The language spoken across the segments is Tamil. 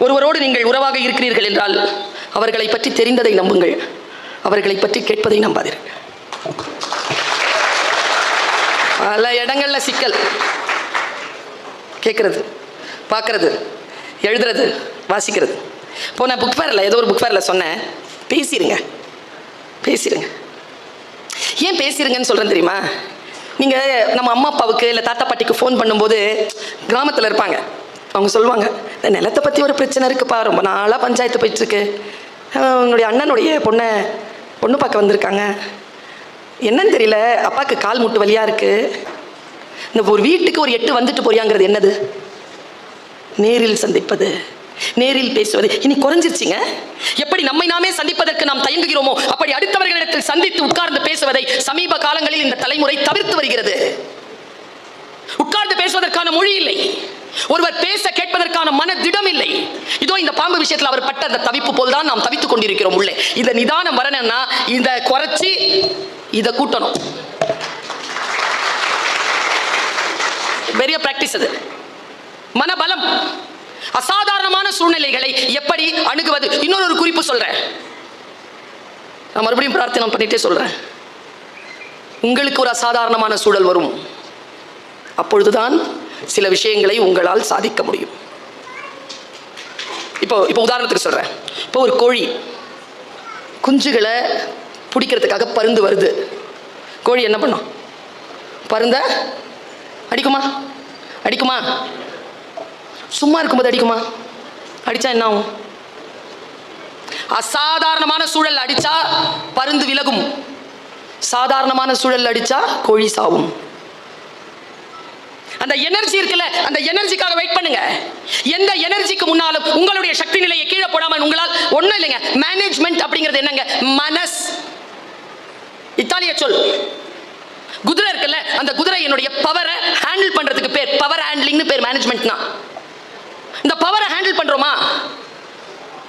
ஒருவரோடு நீங்கள் உறவாக இருக்கிறீர்கள் என்றால் அவர்களை பற்றி தெரிந்ததை நம்புங்கள், அவர்களை பற்றி கேட்பதை நம்பாதீர்கள். பல இடங்கள்ல சிக்கல். கேட்கறது, பார்க்கறது, எழுதுறது, வாசிக்கிறது. இப்போ நான் புக் ஃபேரில் ஏதோ ஒரு புக் ஃபேரில் சொன்னேன், பேசிடுங்க. ஏன் பேசிடுங்கன்னு சொல்கிறேன் தெரியுமா? நீங்கள் நம்ம அம்மா அப்பாவுக்கு இல்லை தாத்தா பாட்டிக்கு ஃபோன் பண்ணும்போது கிராமத்தில் இருப்பாங்க, அவங்க சொல்லுவாங்க, இந்த நிலத்தை பற்றி ஒரு பிரச்சனை இருக்குப்பா, ரொம்ப நாளாக பஞ்சாயத்து போயிட்டுருக்கு, உன்னுடைய அண்ணனுடைய பொண்ணு பார்க்க வந்திருக்காங்க, என்னன்னு தெரியல, அப்பாவுக்கு கால் முட்டு வலியாக இருக்குது. இந்த ஒரு வீட்டுக்கு ஒரு 8 வந்துட்டு போறியாங்கிறது என்னது? நேரில் சந்திப்பது, நேரில் பேசுவது இனி குறைஞ்சிருச்சுங்க. எப்படி நம்மை நாமே சந்திப்பதற்கு நாம் தயங்குகிறோமோ அப்படி அடுத்தவர்களிடத்தில் சந்தித்து உட்கார்ந்து பேசுவதை சமீப காலங்களில் இந்த தலைமுறை தவிர்த்து வருகிறது. உட்கார்ந்து பேசுவதற்கான மொழி இல்லை, ஒருவர் பேச கேட்பதற்கான மனதிடம் இல்லை. இதோ இந்த பாம்பு விஷயத்தில் அவர் பட்ட அந்த தவிப்பு போல்தான் நாம் தவித்துக் கொண்டிருக்கிறோம். உள்ளே இந்த நிதானம் வரணும்னா இத குறைச்சி இத கூட்டணும். பெரிய பிராக்டிஸ் அது. மனபலம். அசாதாரணமான சூழ்நிலைகளை எப்படி அணுகுவது? இன்னொரு குறிப்பு சொல்றேன், நான் மறுபடியும் பிரார்த்தனை பண்ணிட்டே சொல்றேன். உங்களுக்கு ஒரு அசாதாரணமான சூழல் வரும், அப்பொழுதுதான் சில விஷயங்களை உங்களால் சாதிக்க முடியும். இப்போ உதாரணத்துக்கு சொல்றேன். இப்போ ஒரு கோழி குஞ்சுகளை பிடிக்கிறதுக்காக பருந்து வருது. கோழி என்ன பண்ணும்? பருந்த அடிக்குமா? சும்மா இருக்கும்போது அடிக்குமா? அடிச்சா என்ன ஆகும்? அசாதாரணமான சூழல் அடிச்சா பருந்து விலகும், சாதாரணமான சூழல் அடிச்சா கோழி சாவும். அந்த எனர்ஜி இருக்குல்ல, அந்த எனர்ஜிக்காக வெயிட் பண்ணுங்க. எந்த எனர்ஜிக்கு முன்னாலும் உங்களுடைய சக்தி நிலையை கீழே போடாமல் உங்களால் ஒண்ணும் இல்லைங்க. மேனேஜ்மெண்ட் அப்படிங்கிறது என்னங்க? மனஸ். இத்தாலிய சொல். குதிரை இருக்குல்ல, அந்த குதிரை என்னுடைய பவரை ஹேண்டில் பண்றதுக்கு பேர் பவர் ஹேண்ட்லிங்னு பேர். மேனேஜ்மெண்ட்னா இந்த பவரை ஹேண்டில் பண்றோமா?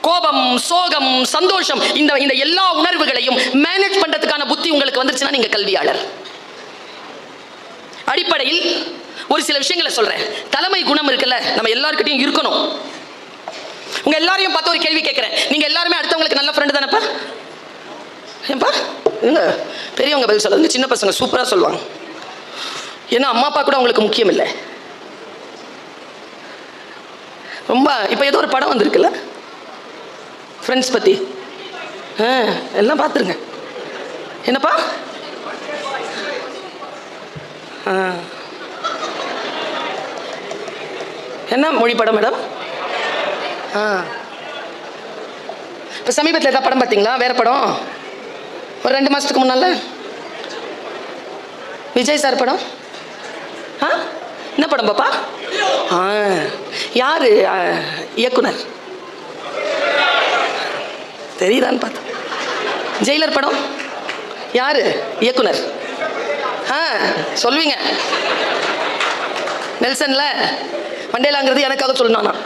கோபம், சோகம், சந்தோஷம், இந்த எல்லா உணர்வுகளையும் மேனேஜ் பண்றதுக்கான புத்தி உங்களுக்கு வந்துருச்சுன்னா நீங்க கல்வியாளர். அடிப்படையில் ஒரு சில விஷயங்களை சொல்றேன். தலைமை குணம் இருக்குல்ல, நம்ம எல்லார்கிட்டையும் இருக்கணும். உங்க எல்லாரையும் பார்த்து ஒரு கேள்வி கேட்கிறேன். நீங்க எல்லாருமே அடுத்தவங்களுக்கு நல்ல ஃப்ரெண்டு தானப்பா? ஏன்பா பெரியவங்க பதில் சொல்லுங்க, சின்ன பசங்க சூப்பரா சொல்லுவாங்க. ஏன்னா அம்மா அப்பா கூட அவங்களுக்கு முக்கியம் இல்லை. ரொம்ப இப்போ ஏதோ ஒரு படம் வந்திருக்குல்ல ஃப்ரெண்ட்ஸ் பத்தி, எல்லாம் பார்த்துருங்க. என்னப்பா? என்ன மொழி படம் மேடம்? இப்போ சமீபத்தில் ஏதாவது படம் பார்த்தீங்களா? வேற படம் ஒரு 2 மாதத்துக்கு முன்னால விஜய் சார் படம். என்ன படம் பாப்பா? யாரு இயக்குனர் தெரியுதான்னு பார்த்தா. ஜெயிலர் படம் யாரு இயக்குனர்? சொல்வீங்க. நெல்சன்ல மண்டேலாங்கிறது எனக்காக சொல்லணும்,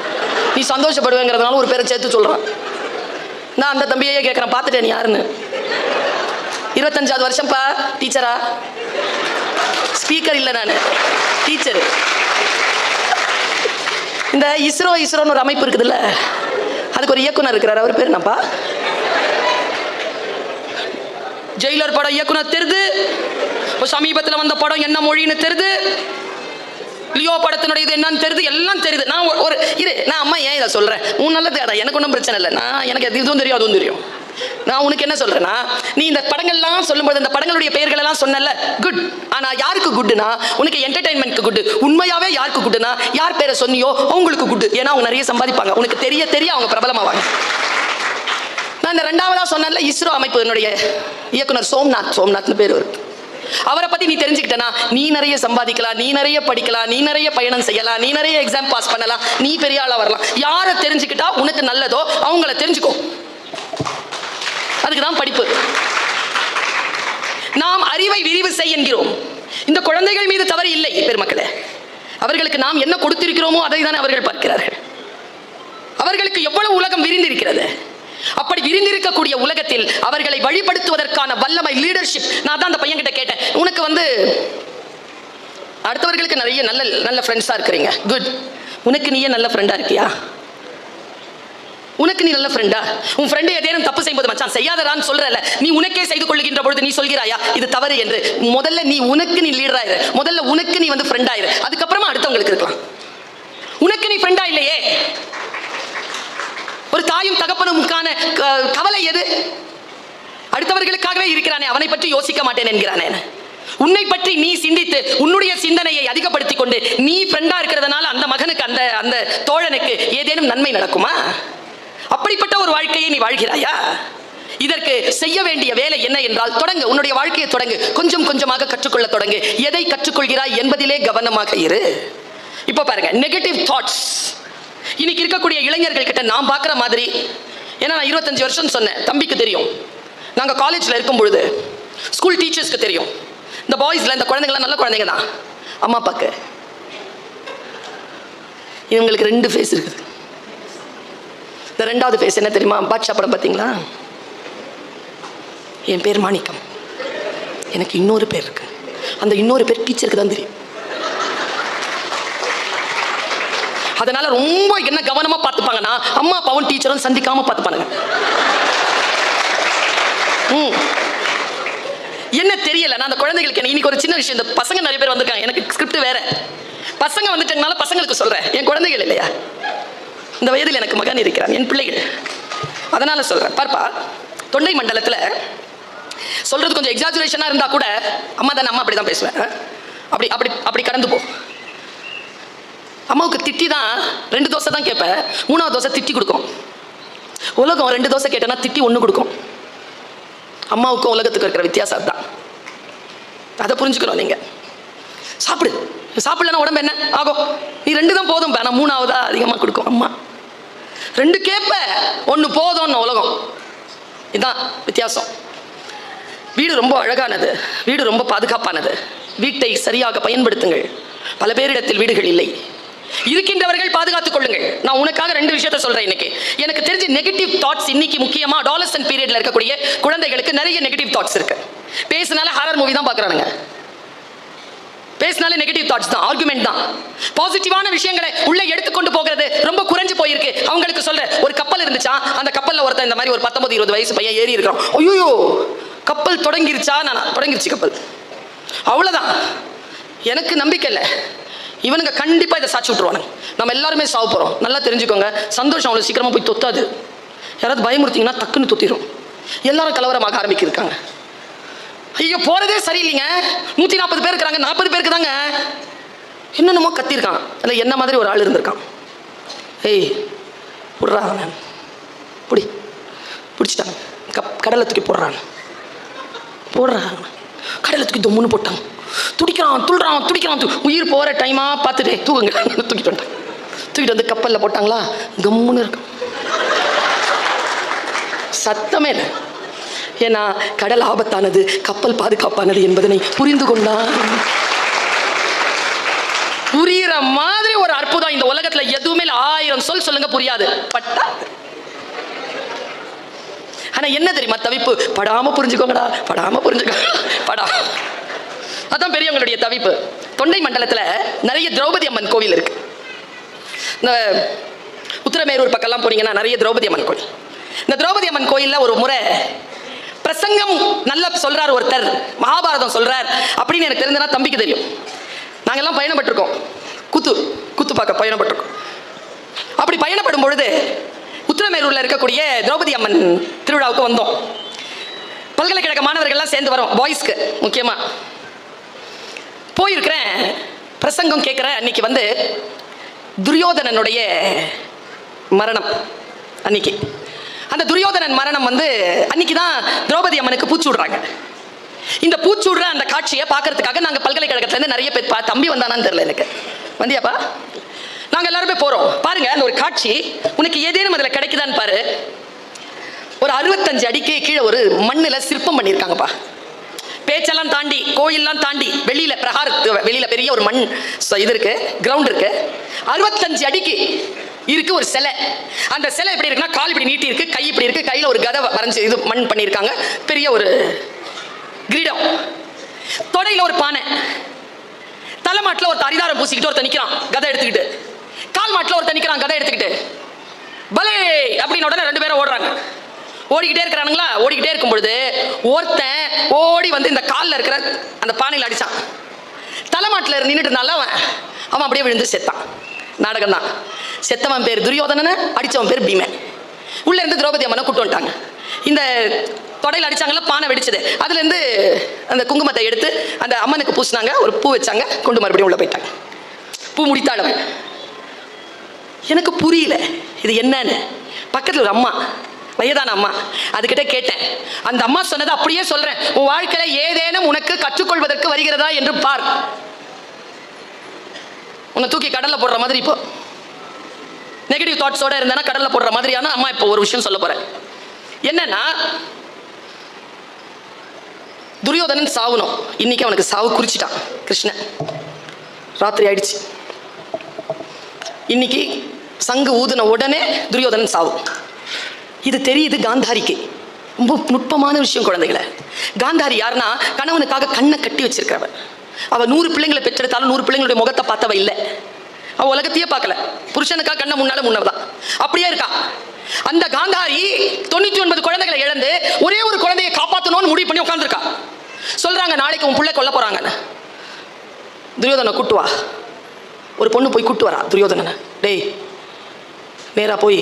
நீ சந்தோஷப்படுவேங்கிறதுனால ஒரு பேரை சேர்த்து சொல்றான். நான் அந்த தம்பியே கேட்குறேன், பார்த்துட்டேன் நீ யாருன்னு. 25வது வருஷம்ப்பா டீச்சரா, ஸ்பீக்கர் இல்லை, நான் டீச்சரு. இந்த இஸ்ரோன்னு ஒரு அமைப்பு இருக்குதுல்ல, அதுக்கு ஒரு இயக்குனர் இருக்கிறார், அவர் பேர் என்னப்பா? ஜெயிலர் படம் இயக்குனர் தெரிது. சமீபத்தில் வந்த படம் என்ன மொழின்னு தெரிது. லியோ படத்தினுடைய இது என்னன்னு தெரியுது, எல்லாம் தெரியுது. நான் நான் அம்மா ஏன் இதை சொல்றேன்? உன் நல்லது, எனக்கு ஒன்றும் பிரச்சனை இல்லை. எனக்கு இதுவும் தெரியும் அதுவும் தெரியும். நான் உனக்கு என்ன சொல்றேன்னா, நீ இந்த படங்கள்லாம் சொல்லும்போது இந்த படங்களுடைய பெயர்கள் எல்லாம் சொன்னல, குட். ஆனா யாருக்கு குட்னா? உனக்கு என்டர்டைன்மெண்ட்க்கு குட். உண்மையாவே யாருக்கு குட்னா? யார் பேரை சொன்னியோ அவங்களுக்கு குட். ஏன்னா அவங்க நிறைய சம்பாதிப்பாங்க, உனக்கு தெரிய அவங்க பிரபலமாவாங்க. நான் இந்த 2வதா சொன்னேன்ல, இஸ்ரோ அமைப்பு என்னுடைய இயக்குனர் சோம்நாத்னு பேர் இருக்கு. அவரை பத்தி நீ தெரிஞ்சுக்கிட்டனா நீ நிறைய சம்பாதிக்கலாம், நீ நிறைய படிக்கலாம், நீ நிறைய பயணம் செய்யலாம், நீ நிறைய எக்ஸாம் பாஸ் பண்ணலாம், நீ பெரிய ஆளா வரலாம். யாரை தெரிஞ்சுக்கிட்டா உனக்கு நல்லதோ அவங்கள தெரிஞ்சுக்கோ. அதுக்குதான் படிப்பு. நாம் அறிவை விரிவு செய் என்கிறோம். இந்த குழந்தைகள் மீது தவறு இல்லை பெருமக்களே. அவர்களுக்கு நாம் என்ன கொடுத்திருக்கிறோமோ அதை தான் அவர்கள் பார்க்கிறார்கள். அவர்களுக்கு எவ்வளவு உலகம் விரிந்திருக்கிறது. அப்படி விரிந்திருக்கக்கூடிய உலகத்தில் அவர்களை வழிபடுத்துவதற்கான வல்லமை, லீடர்ஷிப். நான் தான் அந்த பையன் கிட்ட கேட்டேன், உனக்கு அடுத்தவர்களுக்கு நிறைய நல்ல நல்ல ஃப்ரெண்ட்ஸா இருக்கிறீங்க, குட். உனக்கு நீயே நல்ல ஃப்ரெண்டா இருக்கியா? உனக்கு நீ நல்ல ஃப்ரெண்டா? உன் ஃப்ரெண்டு ஏதேனும் தப்பு செய்யும்போது மச்சான் செய்யாதடான்னு சொல்றல, நீ உனக்கே செய்து கொள்ளுகின்ற பொழுது நீ சொல்கிறாயா இது தவறு என்று? முதல்ல நீ உனக்கு நீ லீடர் ஆயிரு, முதல்ல உனக்கு நீ வந்து ஃப்ரெண்ட் ஆயிரு, அதுக்கப்புறமா அடுத்தவங்களுக்கு இருக்கலாம். உனக்கு நீ ஃப்ரெண்டா இல்லையே. ஒரு தாயும் தகப்பனுக்கான கவலை எது? அடுத்தவர்களுக்காகவே இருக்கிறானே, அவனை பற்றி யோசிக்க மாட்டேன் என்கிறானே. உன்னை பற்றி நீ சிந்தித்து உன்னுடைய சிந்தனையை அதிகப்படுத்திக் கொண்டு நீ ஃப்ரெண்டா இருக்கிறதுனால அந்த மகனுக்கு அந்த தோழனுக்கு ஏதேனும் நன்மை நடக்குமா? அப்படிப்பட்ட ஒரு வாழ்க்கையை நீ வாழ்கிறாயா? இதற்கு செய்ய வேண்டிய வேலை என்ன என்றால், தொடங்கு, உன்னுடைய வாழ்க்கையை தொடங்கு, கொஞ்சம் கொஞ்சமாக கற்றுக்கொள்ள தொடங்கு. எதை கற்றுக்கொள்கிறாய் என்பதிலே கவனமாக இரு. இப்போ பாருங்க, நெகட்டிவ் தாட்ஸ் இன்னைக்கு இருக்கக்கூடிய இளைஞர்கள் கிட்ட நான் பார்க்குற மாதிரி, ஏன்னா நான் 25 வருஷம் சொன்னேன், தம்பிக்கு தெரியும். நாங்கள் காலேஜில் இருக்கும் பொழுது ஸ்கூல் டீச்சர்ஸ்க்கு தெரியும், இந்த பாய்ஸில் இந்த குழந்தைங்களாம் நல்ல குழந்தைங்க தான். அம்மா அப்பாக்கு இவங்களுக்கு 2 ஃபேஸ் இருக்குது. இந்த 2வது ஃபேஸ் என்ன தெரியுமா? பாட்ஷா படம் பார்த்தீங்களா? என் பேர் மாணிக்கம், எனக்கு இன்னொரு பேர் இருக்கு, அந்த இன்னொரு பேர் டீச்சருக்கு தான் தெரியும். அதனால ரொம்ப என்ன கவனமா பார்த்துப்பாங்கன்னா, அம்மா அப்பாவும் டீச்சரும் சந்திக்காம பார்த்துப்பானுங்க. என்ன தெரியல, நான் அந்த குழந்தைகளுக்கு இன்னைக்கு ஒரு சின்ன விஷயம், இந்த பசங்க நிறைய பேர் வந்திருக்காங்க, எனக்கு ஸ்கிரிப்ட் வேற, பசங்க வந்துட்டதுனால பசங்களுக்கு சொல்றேன், என் குழந்தைகள் இல்லையா, இந்த வயதில் எனக்கு மகன் இருக்கிறான், என் பிள்ளைகள், அதனால சொல்றேன். பார்ப்பா, தொண்டை மண்டலத்தில் சொல்றது கொஞ்சம் எக்ஸாஜுரேஷனா இருந்தா கூட, அம்மா தானே, அம்மா அப்படிதான் பேசுவேன், அப்படி அப்படி அப்படி கடந்து போ. அம்மாவுக்கு திட்டி தான் 2 தோசை தான் கேட்பேன், 3வது தோசை திட்டி கொடுக்கும். உலகம் 2 தோசை கேட்டேன்னா திட்டி 1 கொடுக்கும். அம்மாவுக்கும் உலகத்துக்கு இருக்கிற வித்தியாசம் தான், அதை புரிஞ்சுக்கணும். நீங்க சாப்பிடு, சாப்பிடலன்னா உடம்பு என்ன ஆகும்? நீ 2 தான் போதும், நான் 3ஆவதா அதிகமாக கொடுக்கும் அம்மா. 2 கேட்ப, 1 போதும்னு உலகம். இதுதான் வித்தியாசம். வீடு ரொம்ப அழகானது, வீடு ரொம்ப பாதுகாப்பானது. வீட்டை சரியாக பயன்படுத்துங்கள். பல பேரிடத்தில் வீடுகள் இல்லை, இருக்கின்றவர்கள் பாதுகாத்துக் கொள்ளுங்கள். நான் உனக்காக 2 விஷயத்தை சொல்றேன் இன்னைக்கு. எனக்கு தெரிஞ்சு நெகட்டிவ் தாட்ஸ் இன்னைக்கு முக்கியமா அடாலசன்ட் பீரியட்ல இருக்கக்கூடிய குழந்தைகளுக்கு நிறைய நெகட்டிவ் தாட்ஸ் இருக்கு. பேசினால ஹாரர் மூவி தான் பார்க்கறானுங்க, பேசினாலே நெகட்டிவ் தாட்ஸ் தான், ஆர்குமெண்ட் தான். பாசிட்டிவான விஷயங்களை உள்ள எடுத்துக்கொண்டு போகிறது ரொம்ப குறைஞ்சு போயிருக்கு. அவங்களுக்கு சொல்ற, ஒரு கப்பல் இருந்துச்சா, அந்த கப்பல்ல ஒருத்தன் இந்த மாதிரி ஒரு 19-20 வயசு பையன் ஏறி இருக்கிறோம். ஐயோ கப்பல் தொடங்கிருச்சா? நான் தொடங்கிருச்சு கப்பல், அவ்வளவுதான். எனக்கு நம்பிக்கை இல்லை, இவனுங்க கண்டிப்பா இதை சாட்சி விட்டுருவானுங்க. நம்ம எல்லாருமே சாவ போறோம், நல்லா தெரிஞ்சுக்கோங்க. சந்தோஷம் அவ்வளவு சீக்கிரமா போய் தொத்தாது. யாராவது பயமுறுத்திங்கன்னா டக்குன்னு தொத்திரும். எல்லாரும் கலவரமாக ஆரம்பிக்கிருக்காங்க. ஐயோ போறதே சரியில்லைங்க, 140 பேர் இருக்கிறாங்க, 40 பேருக்கு தாங்க என்னென்னமோ கத்திருக்கான். அதில் என்ன மாதிரி ஒரு ஆள் இருந்திருக்கான். ஏய் புடுறா அவன், புடி, பிடிச்சிட்டாங்க, கடலை தூக்கி போடுறான், கடலை தூக்கி தொம்முன்னு போட்டாங்க. துடிக்கிறான், துடிக்கிறான், உயிர் போகிற டைமாக பார்த்துட்டு தூக்குங்க, தூக்கிட்டு வந்துட்டான். தூக்கிட்டு வந்து கப்பலில் போட்டாங்களா, கம்முன்னு இருக்கும், சத்தமே இல்லை. ஏன்னா கடல் ஆபத்தானது, கப்பல் பாதுகாப்பானது என்பதனை புரிந்து கொண்டான். புரியுற மாதிரி ஒரு அற்புதம் இந்த உலகத்துல எதுவுமே 1000 சொல் சொல்லுங்க புரியாது, பட்டா. ஆனா என்ன தெரியுமா தவிப்பு? படாம புரிஞ்சுக்கோங்கடா, படாம புரிஞ்சுக்கோங்க, படா. அதான் பெரியவங்களுடைய தவிப்பு. தொண்டை மண்டலத்துல நிறைய திரௌபதி அம்மன் கோவில் இருக்கு. இந்த உத்திரமேரூர் பக்கம்லாம் போனீங்கன்னா நிறைய திரௌபதி அம்மன் கோயில். இந்த திரௌபதி அம்மன் கோயில்ல ஒரு முறை பிரசங்கம் நல்லா சொல்றார் ஒருத்தர், மகாபாரதம் சொல்றார் அப்படின்னு எனக்கு தெரிஞ்சனா தம்பிக்கு தெரியும். நாங்கெல்லாம் பயணப்பட்டிருக்கோம், குத்து பார்க்க பயணப்பட்டிருக்கோம். அப்படி பயணப்படும் பொழுது உத்திரமேரூர்ல இருக்கக்கூடிய திரௌபதி அம்மன் திருவிழாவுக்கு வந்தோம். பல்கலைக்கழக மாணவர்கள்லாம் சேர்ந்து வரோம், பாய்ஸ்க்கு முக்கியமா. போயிருக்கிறேன், பிரசங்கம் கேட்குறேன். அன்னைக்கு வந்து துரியோதனனுடைய மரணம். அன்னைக்கு அந்த துரியோதனன் மரணம் வந்து அன்னைக்கு தான் திரௌபதி அம்மனுக்கு பூச்சி விடுறாங்க. இந்த பூச்சி விடுற அந்த காட்சியை பார்க்கறதுக்காக நாங்கள் பல்கலைக்கழகத்துலேருந்து நிறைய பேர், தம்பி வந்தானான்னு தெரியல எனக்கு, வந்தியாப்பா? நாங்கள் எல்லாருமே போகிறோம். பாருங்க அந்த ஒரு காட்சி, உனக்கு ஏதேனும் அதில் கிடைக்குதான்னு பாரு. ஒரு 65 அடிக்கு கீழே ஒரு மண்ணில் சிற்பம் பண்ணியிருக்காங்கப்பா. பேச்செல்லாம் தாண்டி, கோயிலெல்லாம் தாண்டி, வெளியில பிரகாரத்து வெளியில பெரிய ஒரு மண் இது இருக்கு, கிரவுண்ட் இருக்கு. 65 அடிக்கு இருக்கு ஒரு சிலை. அந்த சிலை எப்படி இருக்குன்னா, கால் இப்படி நீட்டி இருக்கு, கை இப்படி இருக்கு, கையில ஒரு கதை வரைஞ்சு இது மண் பண்ணியிருக்காங்க, பெரிய ஒரு கிரீடம், தொடையில ஒரு பானை, தலைமாட்டில் ஒரு அரிதாரம் பூசிக்கிட்டு ஒருத்தர் நிற்கிறான் கதை எடுத்துக்கிட்டு, கால் மாட்டில் ஒருத்தர் நிற்கிறான் கதை எடுத்துக்கிட்டு, பலே அப்படின்னு உடனே 2 பேரும் ஓடுறாங்க. ஓடிக்கிட்டே இருக்கிறானுங்களா. ஓடிக்கிட்டே இருக்கும் பொழுது ஒருத்தன் ஓடி வந்து இந்த காலில் இருக்கிற அந்த பானையில் அடித்தான். தலைமாட்டில் நின்றுட்டு இருந்தால அவன் அப்படியே விழுந்து செத்தான். நாடகம் தான். செத்தவன் பேர் துரியோதனன், அடித்தவன் பேர் பீமன். உள்ளே இருந்து திரௌபதி அம்மனை கூட்டு வந்துட்டாங்க. இந்த தொடையில் அடித்தாங்கல்ல, பானை வெடிச்சது, அதுலேருந்து அந்த குங்குமத்தை எடுத்து அந்த அம்மனுக்கு பூசினாங்க. ஒரு பூ வச்சாங்க, கொண்டு மறுபடியும் உள்ளே போயிட்டாங்க. பூ முடித்தாளவன். எனக்கு புரியல இது என்னன்னு. பக்கத்தில் ஒரு அம்மா, வயதான அம்மா, அதுக்கிட்ட கேட்டேன். அந்த அம்மா சொன்னதை அப்படியே சொல்றேன். உன் வாழ்க்கையில ஏதேனும் உனக்கு கற்றுக்கொள்வதற்கு வருகிறதா என்று பார். உன்னை தூக்கி கடல்ல போடுற மாதிரி, இப்போ நெகட்டிவ் தாட்ஸோட இருந்தா கடல்ல போடுற மாதிரியான அம்மா இப்போ ஒரு விஷயம் சொல்ல போறேன். என்னன்னா, துரியோதனன் சாவணும். இன்னைக்கு அவனுக்கு சாவு குறிச்சிட்டான் கிருஷ்ணன். ராத்திரி ஆயிடுச்சு. இன்னைக்கு சங்கு ஊதுன உடனே துரியோதனன் சாவு. இது தெரியுது காந்தாரிக்கு. ரொம்ப நுட்பமான விஷயம் குழந்தைகளை. காந்தாரி யாருன்னா, கணவனுக்காக கண்ணை கட்டி வச்சிருக்கிறவ. அவள் 100 பிள்ளைங்களை பெற்றெடுத்தாலும் 100 பிள்ளைங்களுடைய முகத்தை பார்த்தவ இல்லை. அவள் உலகத்தையே பார்க்கல. புருஷனுக்காக கண்ணை முன்னவதான். அப்படியே இருக்கா. அந்த காந்தாரி 99 குழந்தைகளை இழந்து ஒரே ஒரு குழந்தையை காப்பாற்றணும்னு முடிவு பண்ணி உட்காந்துருக்கா. சொல்றாங்க, நாளைக்கு உன் பிள்ளை கொல்ல போறாங்க. துரியோதனை கூட்டு வா. ஒரு பொண்ணு போய் கூட்டு வரா துரியோதனனை. டேய், நேராக போய்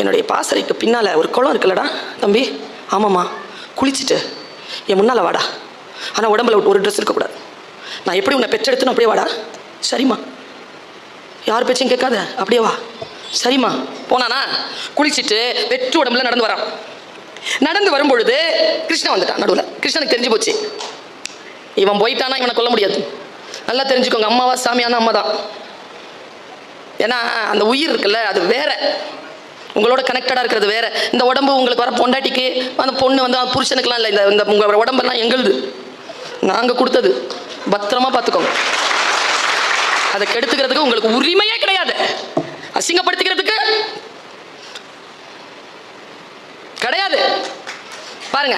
என்னுடைய பாசறைக்கு பின்னால் ஒரு குளம் இருக்குல்லடா தம்பி. ஆமாம்மா. குளிச்சுட்டு என் முன்னால் வாடா. ஆனால் உடம்புல ஒரு ட்ரெஸ் இருக்கக்கூடாது. நான் எப்படி உன்னை பெற்றெடுத்துன்னு அப்படியே வாடா. சரிம்மா. யார் பேச்சும் கேட்காத, அப்படியே வா. சரிம்மா. போனானா, குளிச்சுட்டு வெற்று உடம்புல நடந்து வரான். நடந்து வரும்பொழுது கிருஷ்ணன் வந்துட்டான் நடுவில். கிருஷ்ணனுக்கு தெரிஞ்சு போச்சு, இவன் போயிட்டானா இவனை கொல்ல முடியாது. நல்லா தெரிஞ்சுக்கோங்க, அம்மாவா சாமியான அம்மா தான். ஏன்னா அந்த உயிர் இருக்குல்ல, அது வேற, உங்களோட கனெக்டடாக இருக்கிறது வேற. இந்த உடம்பு உங்களுக்கு வர பொண்டாட்டிக்கு, அந்த பொண்ணு வந்து புருஷனுக்குலாம் இல்லை. இந்த உங்கள் உடம்பெல்லாம் எங்களுது, நாங்கள் கொடுத்தது. பத்திரமா பார்த்துக்கோங்க. அதை கெடுத்துக்கிறதுக்கு உங்களுக்கு உரிமையே கிடையாது. அசிங்கப்படுத்திக்கிறதுக்கு கிடையாது. பாருங்க,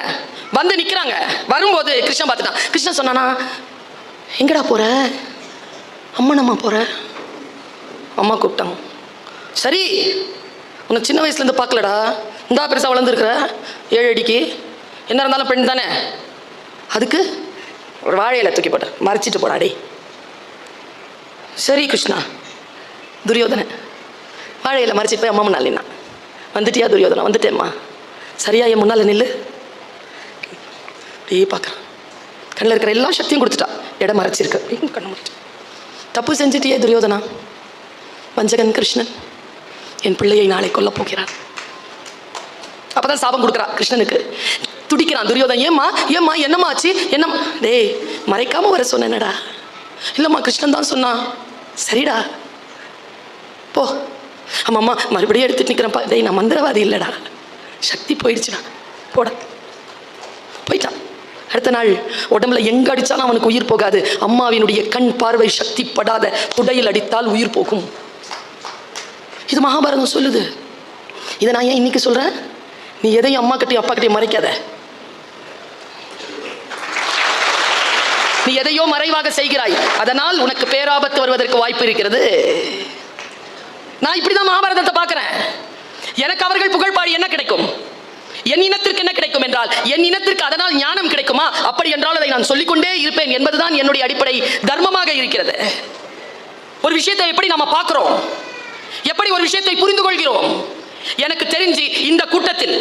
வந்து நிற்கிறாங்க. வரும்போது கிருஷ்ணன் பார்த்துட்டான். கிருஷ்ணன் சொன்னானா, எங்கடா போற? அம்மா போற? அம்மா கூப்பிட்டாங்க. சரி, உன்னை சின்ன வயசுலேருந்து பார்க்கலடா, இந்தா பெருசாக வளர்ந்துருக்குற, 7 அடிக்கு, என்ன இருந்தாலும் பெண் தானே, அதுக்கு ஒரு வாழையில தூக்கி போட்ட மறைச்சிட்டு போடாடே. சரி கிருஷ்ணா. துரியோதனன் வாழையில மறைச்சிட்டு போய் அம்மா முன்னால் நின்னா. வந்துட்டியா துரியோதனா? வந்துட்டேம்மா. சரியா என் முன்னால் நில்லு. அப்படியே பார்க்குறான். கண்ணில் இருக்கிற எல்லா சக்தியும் கொடுத்துட்டா. இடம் மறைச்சிருக்கு. கண்ணு முடிச்சு. தப்பு செஞ்சிட்டியே துரியோதனா. வஞ்சகன் கிருஷ்ணன் என் பிள்ளையை நாளை கொல்ல போகிறார். அப்பதான் சாபம் கொடுக்குறா கிருஷ்ணனுக்கு. துடிக்கிறான் துரியோதன். ஏம்மா என்னம்மா ஆச்சு? என்னம்மா? டேய், மறைக்காம வர சொன்னேனடா. இல்லைம்மா, கிருஷ்ணன் தான் சொன்னான். சரிடா, போ. ஆமாம்மா, மறுபடியும் எடுத்துட்டு நிற்கிறேன்ப்பா. டேய், நான் மந்திரவாதி இல்லைடா, சக்தி போயிடுச்சுடா, போட. போயிட்டான். அடுத்த நாள் உடம்புல எங்க அடித்தாலும் அவனுக்கு உயிர் போகாது. அம்மாவினுடைய கண் பார்வை சக்தி படாத துடையில் அடித்தால் உயிர் போகும். இது மகாபாரதம் சொல்லுது. இதை நான் ஏன் இன்னைக்கு சொல்றேன்? நீ எதையும் அம்மா கிட்டையும் அப்பா கிட்டையும் மறைக்காத. நீ எதையோ மறைவாக செய்கிறாய், அதனால் உனக்கு பேராபத்து வருவதற்கு வாய்ப்பு இருக்கிறது. நான் இப்படிதான் மகாபாரதத்தை பார்க்கிறேன். எனக்கு அவர்கள் புகழ்பாடி என்ன கிடைக்கும்? என் இனத்திற்கு என்ன கிடைக்கும் என்றால், என் இனத்திற்கு அதனால் ஞானம் கிடைக்குமா? அப்படி என்றால் அதை நான் சொல்லிக்கொண்டே இருப்பேன் என்பதுதான் என்னுடைய அடிப்படை தர்மமாக இருக்கிறது. ஒரு விஷயத்தை எப்படி நாம பார்க்கிறோம், எப்படி ஒரு விஷயத்தை புரிந்து கொள்கிறோம். எனக்கு தெரிஞ்சு இந்த கூட்டத்தில்,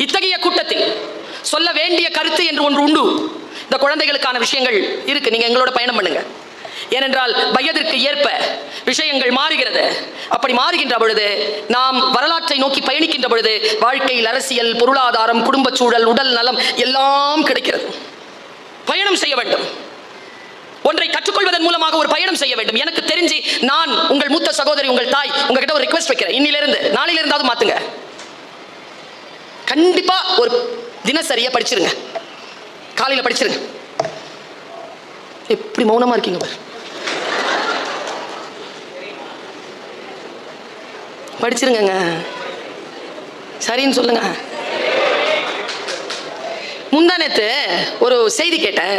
இத்தகைய கூட்டத்தில் சொல்ல வேண்டிய கருத்து என்று ஒன்று உண்டு. இந்த குழந்தைகளுக்கான விஷயங்கள் இருக்கு. நீங்க எங்களோட பயணம் பண்ணுங்க. ஏனென்றால் வயதிற்கு ஏற்ப விஷயங்கள் மாறுகிறது. அப்படி மாறுகின்ற பொழுது, நாம் வரலாற்றை நோக்கி பயணிக்கின்ற பொழுது, வாழ்க்கையில் அரசியல், பொருளாதாரம், குடும்ப சூழல், உடல் நலம் எல்லாம் கிடைக்கிறது. பயணம் செய்ய வேண்டும். ஒன்றை கற்றுக்கொள்வதன் மூலமாக ஒரு பயணம் செய்ய வேண்டும். எனக்கு தெரிஞ்சு நான் உங்கள் மூத்த சகோதரி, உங்கள் தாய், உங்ககிட்ட ஒரு ரிக்வெஸ்ட் வைக்கிறேன். இன்னிலிருந்து, நாளையில இருந்தாவது மாத்துங்க. கண்டிப்பா ஒரு தினசரியா படிச்சிருங்க. காலையில படிச்சிருங்க. எப்படி மௌனமா இருக்கீங்க பாரு. படிச்சிருங்க. சரின்னு சொல்லுங்க. முந்தானேத்து ஒரு செய்தி கேட்டேன்.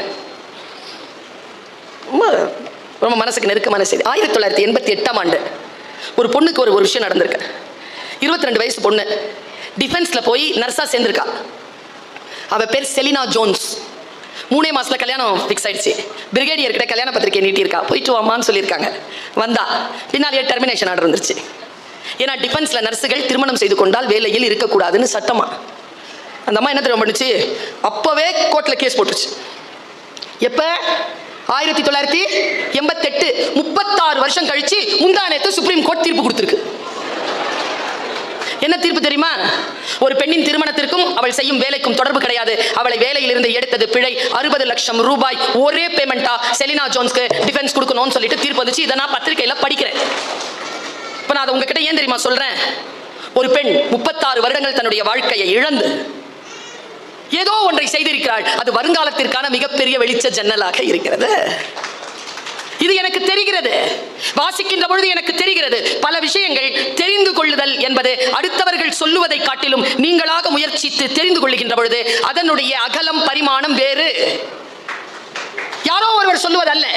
ரொம்ப மனசுக்கு நெருக்கமான செய்தி. 1988ஆம் ஆண்டு ஒரு பொண்ணுக்கு ஒரு விஷயம் நடந்திருக்கு. 22 வயசு பொண்ணு, டிஃபென்ஸ்ல போய் நர்ஸா சேர்ந்திருக்கா. அவ பேர் செலினா ஜோன்ஸ். 3 மாசத்துல கல்யாணம் ஃபிக்ஸ் ஆயிடுச்சு. பிரிகேடியர் கிட்ட கல்யாண பத்திரிக்கை நீட்டியிருக்கா. போயிட்டு வாமான்னு சொல்லியிருக்காங்க. வந்தா பின்னாலேயே டெர்மினேஷன் ஆர்டர் வந்துருச்சு. ஏன்னா டிஃபென்ஸ்ல நர்ஸுகள் திருமணம் செய்து கொண்டால் வேலையில் இருக்கக்கூடாதுன்னு சட்டமா. அந்த அம்மா என்ன தெரியும் பண்ணுச்சு, அப்பவே கோர்ட்ல கேஸ் போட்டுருச்சு. எப்ப? 1988. 36 வருஷம் கழிச்சு முந்தானேத்து சுப்ரீம் கோர்ட் தீர்ப்பு கொடுத்திருக்கு. என்ன தீர்ப்பு தெரியுமா? ஒரு பெண்ணின் திருமணத்திற்கும் அவள் செய்யும் வேலைக்கும் தொடர்பு கிடையாது. அவளை வேலையில் இருந்து எடுத்தது பிழை. 60 லட்சம் ரூபாய் ஒரே பேமெண்டா செலினா ஜோன்ஸ்க்கு டிஃபென்ஸ் கொடுக்கணும்னு சொல்லிட்டு தீர்ப்பு வந்துச்சு. இதை நான் பத்திரிகையில படிக்கிறேன். இப்ப நான் அதை உங்ககிட்ட ஏன் தெரியுமா சொல்றேன்? ஒரு பெண் 36 வருடங்கள் தன்னுடைய வாழ்க்கையை இழந்து ஏதோ ஒன்றை செய்திருக்கிறாள். அது வருங்காலத்திற்கான மிகப்பெரிய வெளிச்ச ஜன்னலாக இருக்கிறது. இது எனக்கு தெரிகிறது. வாசிக்கின்ற பொழுது எனக்கு தெரிகிறது. பல விஷயங்கள் தெரிந்து கொள்ளுதல் என்பது அடுத்தவர்கள் சொல்லுவதை காட்டிலும் நீங்களாக முயற்சித்து தெரிந்து கொள்ளுகின்ற பொழுது அதனுடைய அகலம் பரிமாணம் வேறு. யாரோ ஒருவர் சொல்லுவதல்ல,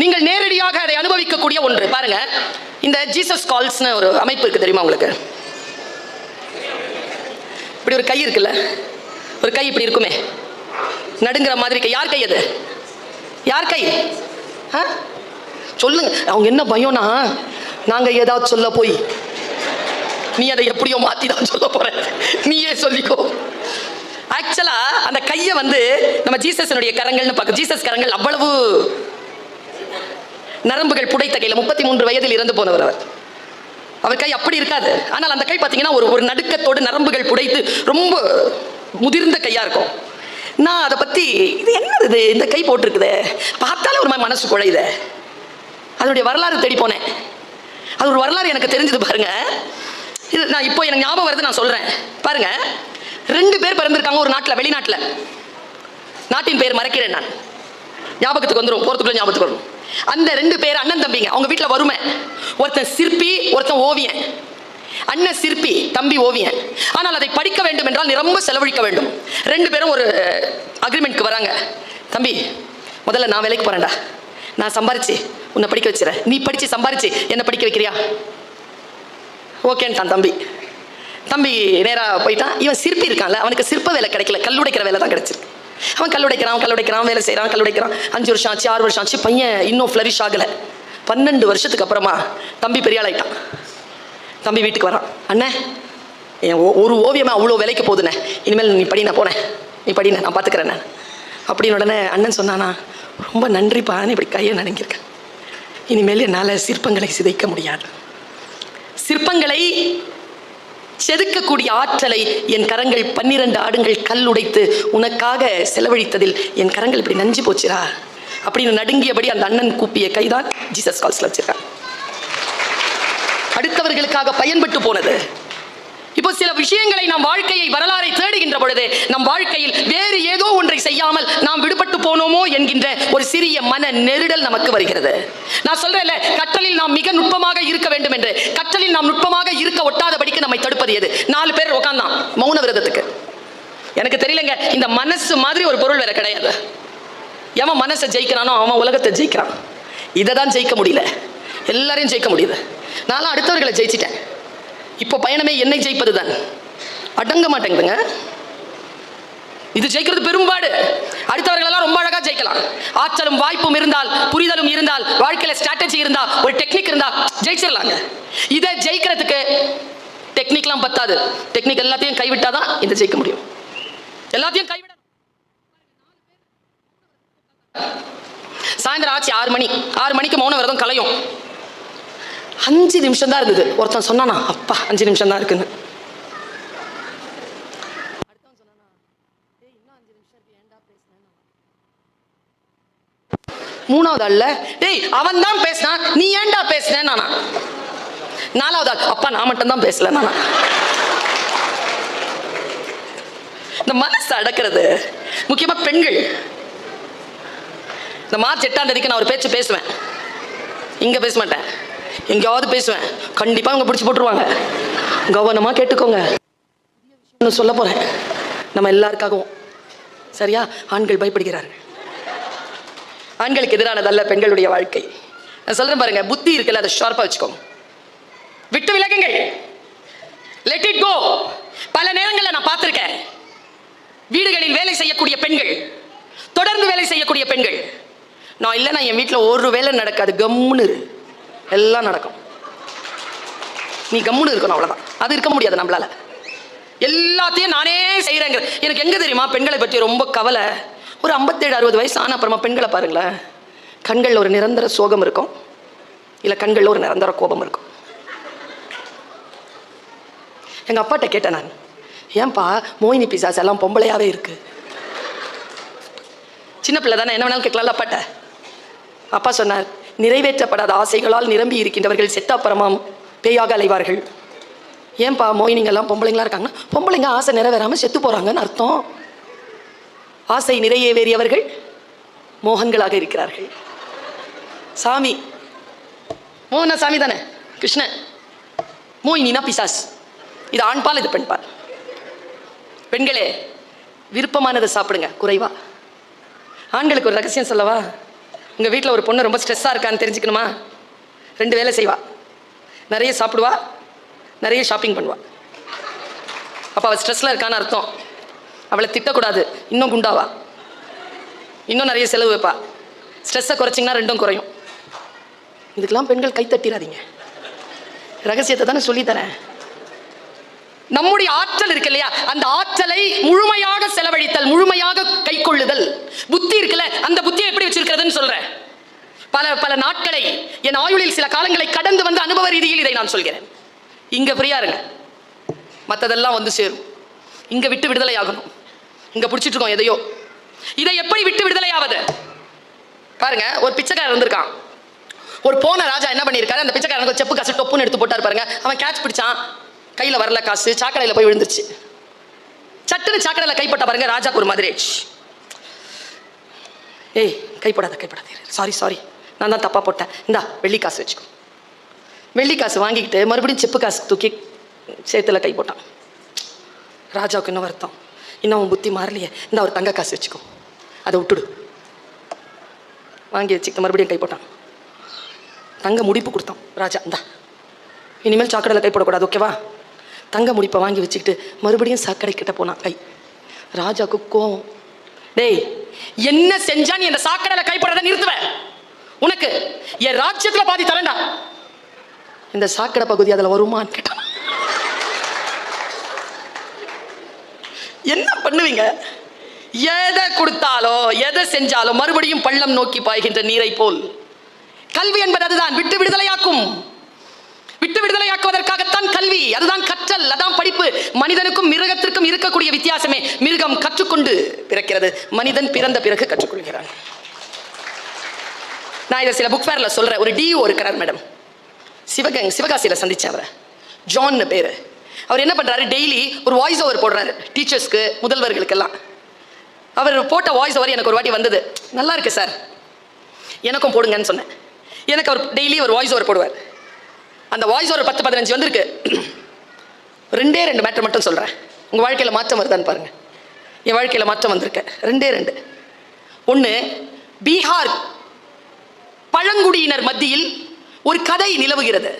நீங்கள் நேரடியாக அதை அனுபவிக்கக்கூடிய ஒன்று. பாருங்க, இந்த ஜீசஸ் கால்ஸ்னு ஒரு அமைப்பு இருக்கு, தெரியுமா உங்களுக்கு? இப்படி ஒரு கை இருக்குல்ல, ஒரு கை இப்படி இருக்குமே, நடுங்கிற மாதிரி கை. யார் கை அது? யார் கை? சொல்லுங்க. அவங்க என்ன பயம்னா, நாங்க ஏதாவது சொல்ல போய் நீ அதை எப்படியோ மாத்தி தான் சொல்ல போற, நீயே சொல்லிக்கோ. ஆக்சுவலா அந்த கையை நம்ம ஜீசஸனுடைய கரங்கள்னு பார்க்க. ஜீசஸ் கரங்கள் அவ்வளவு நரம்புகள் புடைத்த கையில. 33 வயதில் இறந்து போனவர் அவர். அவர் கை அப்படி இருக்காது. ஆனால் அந்த கை பார்த்தீங்கன்னா ஒரு நடுக்கத்தோடு நரம்புகள் புடைத்து ரொம்ப முதிர்ந்த கையா இருக்கும். நான் அதை பத்தி இது என்னது இந்த கை போட்டிருக்குதே, பார்த்தாலே ஒரு மாதிரி மனசு குழையுது. அதனுடைய வரலாறு தேடி போனேன். அது ஒரு வரலாறு எனக்கு தெரிஞ்சது. பாருங்க, இது நான் இப்போ எனக்கு ஞாபகம் வருது, நான் சொல்றேன். பாருங்க, 2 பேர் பிறந்திருக்காங்க ஒரு நாட்டில், வெளிநாட்டில். நாட்டின் பெயர் மறக்கிறேன் நான், ஞாபகத்துக்கு வந்துடும், போறதுக்குள்ள ஞாபகத்துக்கு வரும். அந்த 2 பேர் அண்ணன் தம்பிங்க. அவங்க வீட்டில் வறுமை. ஒருத்தன் சிற்பி, ஒருத்தன் ஓவியன். அண்ணன் சிற்பி, தம்பி ஓவியன். ஆனால் அதை படிக்க வேண்டும் என்றால் நிரம்ப செலவழிக்க வேண்டும். 2 பேரும் ஒரு அக்ரிமெண்ட்க்கு வராங்க. தம்பி, முதல்ல நான் வேலைக்கு போறேன்டா, நான் சம்பாரிச்சு உன்னை படிக்க வச்சுறேன், நீ படிச்சு சம்பாரிச்சு என்ன படிக்க வைக்கிறியா? ஓகேன்ட்டான் தம்பி. தம்பி நேரா போயிட்டான். இவன் சிற்பி இருக்கான்ல, அவனுக்கு சிற்ப வேலை கிடைக்கல, கல்லுடைக்கிற வேலை தான் கிடைச்சிருக்கு. அவன் கல்லுடைக்கிறான், வேலை செய்யறான், கல்லுடைக்கிறான். 5 வருஷம் ஆச்சு, 6 வருஷம் ஆச்சு, பையன் இன்னும் ஃப்ளரிஷ் ஆகல. 12 வருஷத்துக்கு அப்புறமா தம்பி பெரிய ஆளாயிட்டான். தம்பி வீட்டுக்கு வரான். அண்ணே, ஒரு ஓவியமா அவ்வளோ விலைக்கு போகுதுண்ணே, இனிமேல் நீ படி, நான் போனேன், நீ படின, நான் பார்த்துக்கிறேன் நான் அப்படின்னு. உடனே அண்ணன் சொன்னானா, ரொம்ப நன்றிப்பா, இப்படி கையை நடுங்கியிருக்கேன். இனிமேல் என்னால் சிற்பங்களை சிதைக்க முடியாது. சிற்பங்களை செதுக்கக்கூடிய ஆற்றலை என் கரங்கள் 12 ஆடுங்கள் கல் உடைத்து உனக்காக செலவழித்ததில் என் கரங்கள் இப்படி நஞ்சு போச்சுரா அப்படின்னு நடுங்கியபடி அந்த அண்ணன் கூப்பிய கைதான் ஜீசஸ் கால்ஸ்ல வச்சிருக்காங்க. அடுத்தவர்களுக்காக பயன்பட்டு போனது. இப்போ சில விஷயங்களை நாம் வாழ்க்கையை வரலாறை தேடுகின்ற பொழுது நம் வாழ்க்கையில் வேறு ஏதோ ஒன்றை செய்யாமல் நாம் விடுபட்டு போனோமோ என்கின்ற ஒரு சிறிய மன நெருடல் நமக்கு வருகிறது. நான் சொல்றேன்ல, கற்றலில் நாம் மிக நுட்பமாக இருக்க வேண்டும் என்று. கற்றலில் நாம் நுட்பமாக இருக்க ஒட்டாதபடிக்கு நம்மை தடுப்பது எது? 4 பேர் உட்கார்ந்தான் மௌன விரதத்துக்கு. எனக்கு தெரியலங்க, இந்த மனசு மாதிரி ஒரு பொருள் வேற கிடையாது. எவன் மனசை ஜெயிக்கிறானோ அவன் உலகத்தை ஜெயிக்கிறான். இதை தான் ஜெயிக்க முடியல, எல்லாரையும் ஜெயிக்க முடியுது. நான்லாம் அடுத்தவர்களை ஜெயிச்சிட்டேன். இப்போ பயணமே என்னை ஜெயிப்பது தான். அடங்க மாட்டேங்குதுங்க. இது ஜெயிக்கிறது பெரும்பாடு. அடுத்தவர்களெல்லாம் ரொம்ப அழகா ஜெயிக்கலாம். ஆற்றலும் வாய்ப்பும் இருந்தால், புரிதலும் இருந்தால், வாழ்க்கையில ஸ்ட்ராட்டஜி இருந்தா, ஒரு டெக்னிக் இருந்தா ஜெயிச்சிடலாங்க. இதை ஜெயிக்கிறதுக்கு டெக்னிக்லாம் பத்தாது. டெக்னிக் எல்லாத்தையும் கைவிட்டாதான் இதை ஜெயிக்க முடியும். எல்லாத்தையும் கைவிட. சாயந்தரம் ஆச்சு 6 மணி. 6 மணிக்கு மௌன விரதம் கலையும். 5 நிமிஷம் தான் இருந்தது. ஒருத்தன் சொன்னானா, அப்பா 5 நிமிஷம் தான் இருக்குன்னு. மூணாவது ஆள்ல, டேய் அவன் தான் பேசினான், நீ ஏன்டா பேசின நானா. 4வது ஆள், அப்பா நான் மட்டும் தான் பேசல நானா. இந்த மனசு அடக்கிறது, முக்கியமா பெண்கள். இந்த மார்ச் 8ஆம் தேதிக்கு நான் ஒரு பேச்சு பேசுவேன். இங்க பேச மாட்டேன், எங்கேயாவது பேசுவேன். கண்டிப்பா அவங்க பிடிச்சி போட்டுருவாங்க. கவனமா கேட்டுக்கோங்க. சொல்ல போறேன் நம்ம எல்லாருக்காகவும். சரியா? ஆண்கள் பயப்படுகிறார்கள். ஆண்களுக்கு எதிரானதல்ல பெண்களுடைய வாழ்க்கை. நான் சொல்றேன் பாருங்க, புத்தி இருக்குல்ல, அதை ஷார்ப்பா வச்சுக்கோங்க. விட்டு விலகுங்கள். வீடுகளில் நான் பார்த்திருக்கேன். வீடுகளில் வேலை செய்யக்கூடிய பெண்கள், தொடர்ந்து வேலை செய்யக்கூடிய பெண்கள், நான் இல்லைன்னா என் வீட்டில் ஒரு வேலை நடக்காது, கம்முன்னு எல்லாம் நடக்கும். நீ கம்முன்னு இருக்கணும், அவ்வளோதான். அது இருக்க முடியாது நம்மளால. எல்லாத்தையும் நானே செய்கிறேங்க. எனக்கு எங்கே தெரியுமா பெண்களை பற்றி ரொம்ப கவலை. ஒரு 57-60 வயசு ஆன அப்புறமா பெண்களை பாருங்களேன், கண்களில் ஒரு நிரந்தர சோகம் இருக்கும், இல்லை கண்களில் ஒரு நிரந்தர கோபம் இருக்கும். எங்கள் அப்பாட்ட கேட்டேன் நான், ஏன்பா மோகினி பிசாஸ் எல்லாம் பொம்பளையாகவே இருக்கு? சின்ன பிள்ளை தானே, என்ன வேணாலும் கேட்கலாம்ல அப்பாட்ட. அப்பா சொன்னார், நிறைவேற்றப்படாத ஆசைகளால் நிரம்பி இருக்கின்றவர்கள் செத்தாப்புறமாம் பேயாக அலைவார்கள். ஏன்பா மோகினிங்கெல்லாம் பொம்பளைங்களா இருக்காங்கன்னா, பொம்பளைங்க ஆசை நிறைவேறாமல் செத்து போகிறாங்கன்னு அர்த்தம். ஆசை நிறைவேறியவர்கள் மோகன்களாக இருக்கிறார்கள். சாமி மோகனா சாமி தானே, கிருஷ்ணன். மோகினினா பிசாஸ். இது ஆண்பால், இது பெண்பால். பெண்களே, விருப்பமானதை சாப்பிடுங்க, குறைவா. ஆண்களுக்கு ஒரு ரகசியம் சொல்லவா? உங்கள் வீட்டில் ஒரு பொண்ணு ரொம்ப ஸ்ட்ரெஸ்ஸாக இருக்கான்னு தெரிஞ்சுக்கணுமா? 2 வேலை செய்வா. நிறைய சாப்பிடுவா, நிறைய ஷாப்பிங் பண்ணுவா. அப்போ அவள் ஸ்ட்ரெஸ்ஸில் இருக்கான்னு அர்த்தம். அவளை திட்டக்கூடாது, இன்னும் குண்டாவா, இன்னும் நிறைய செலவு வைப்பா. ஸ்ட்ரெஸ்ஸை குறைச்சிங்கன்னா 2ம் குறையும். இதுக்கெல்லாம் பெண்கள் கை தட்டிடாதீங்க, ரகசியத்தை தானே சொல்லித்தரேன். நம்முடைய ஆற்றல் இருக்கு இல்லையா, அந்த ஆற்றலை முழுமையாக செலவழித்தல், முழுமையாக கை கொள்ளுதல். புத்தி இருக்குல்ல, அந்த புத்தியை எப்படி வச்சிருக்கிறதுன்னு சொல்றேன். பல நாட்களை, என் ஆயுளில் சில காலங்களை கடந்து வந்து அனுபவ ரீதியில் இதை நான் சொல்கிறேன். இங்க ஃப்ரீயா இருங்க, மற்றதெல்லாம் வந்து சேரும். இங்க விட்டு விடுதலை ஆகணும். இங்க பிடிச்சிட்டு இருக்கோம் எதையோ. இதை எப்படி விட்டு விடுதலை ஆவது? பாருங்க, ஒரு பிச்சைக்காரன் இருந்திருக்கான். ஒரு போன ராஜா என்ன பண்ணியிருக்காரு, அந்த பிச்சைக்காரனுக்கு செப்பு காசு டொப்புன்னு எடுத்து போட்டார் பாருங்க. அவன் கேட்ச் பிடிச்சான், கையில் வரல காசு, சாக்கடையில் போய் விழுந்துருச்சு. சட்டுன்னு சாக்கடையில் கைப்பட்ட பாருங்க, ராஜாக்கு ஒரு மாதிரி ஆயிடுச்சு. ஏய் கைப்படாத, சாரி நான் தான் தப்பா போட்டேன், இந்தா வெள்ளி காசு வச்சுக்கோ. வெள்ளி காசு வாங்கிக்கிட்டு மறுபடியும் செப்பு காசு தூக்கி சேத்துல கை போட்டான். ராஜாவுக்கு இன்னும் வருத்தம், இன்னும் அவன் புத்தி மாறலையே, இந்த ஒரு தங்க காசு வச்சுக்கோ, அதை விட்டுடு. வாங்கி வச்சுக்கிட்டு மறுபடியும் கை போட்டான். தங்க முடிப்பு கொடுத்தான் ராஜா, இந்தா இனிமேல் சாக்கடையில் கை போடக்கூடாது, ஓகேவா? தங்க முடிப்பை வாங்கி வச்சுக்கிட்டு மறுபடியும் சாக்கடை கிட்ட போனான். கை ராஜாவுக்கு கோவம். டேய், என்ன செஞ்சா நீ அந்த சாக்கடையில் கைப்படாத நிறுத்துவேன்? உனக்கு என் ராஜ்யத்துல பாதி தரேன்டா. இந்த சாக்கடை பகுதி அதில் வருமான்னு கேட்டான். என்ன பண்ணுவீங்க? எதை கொடுத்தாலோ எதை செஞ்சாலோ மறுபடியும் பள்ளம் நோக்கி பாய்கின்ற நீரை போல். கல்வி என்பது அதுதான், விட்டு விடுதலையாக்கும். விட்டு விடுதலையாக்குவதற்காகத்தான் கல்வி, அதுதான் கற்றல், அதான் படிப்பு. மனிதனுக்கும் மிருகத்திற்கும் இருக்கக்கூடிய வித்தியாசமே, மிருகம் கற்றுக்கொண்டு பிறக்கிறது, மனிதன் பிறந்த பிறகு கற்றுக்கொள்கிறான். நான் இதை சில புக் ஃபேர்ல சொல்றேன். ஒரு டிஓ இருக்கிறார் மேடம், சிவகாசியில் சந்திச்சேன் அவரை. ஜான் பேரு. அவர் என்ன பண்றாரு, டெய்லி ஒரு வாய்ஸ் ஓவர் போடுறாரு டீச்சர்ஸ்க்கு, முதல்வர்களுக்கெல்லாம். அவர் போட்ட வாய்ஸ் ஓவர் எனக்கு ஒரு வாட்டி வந்தது, நல்லா இருக்கு சார், எனக்கும் போடுங்கன்னு சொன்னேன். எனக்கு அவர் டெய்லி ஒரு வாய்ஸ் ஓவர் போடுவார். அந்த வாய்ஸ் ஓவர் 10-15 வந்திருக்கு. 2 மேட்டர் மட்டும் சொல்கிறேன், உங்கள் வாழ்க்கையில் மாற்றம் வருதான்னு பாருங்கள். என் வாழ்க்கையில் மாற்றம் வந்திருக்கு. 2 ஒன்று, பீகார் பழங்குடியினர் மத்தியில் ஒரு கதை நிலவுகிறது.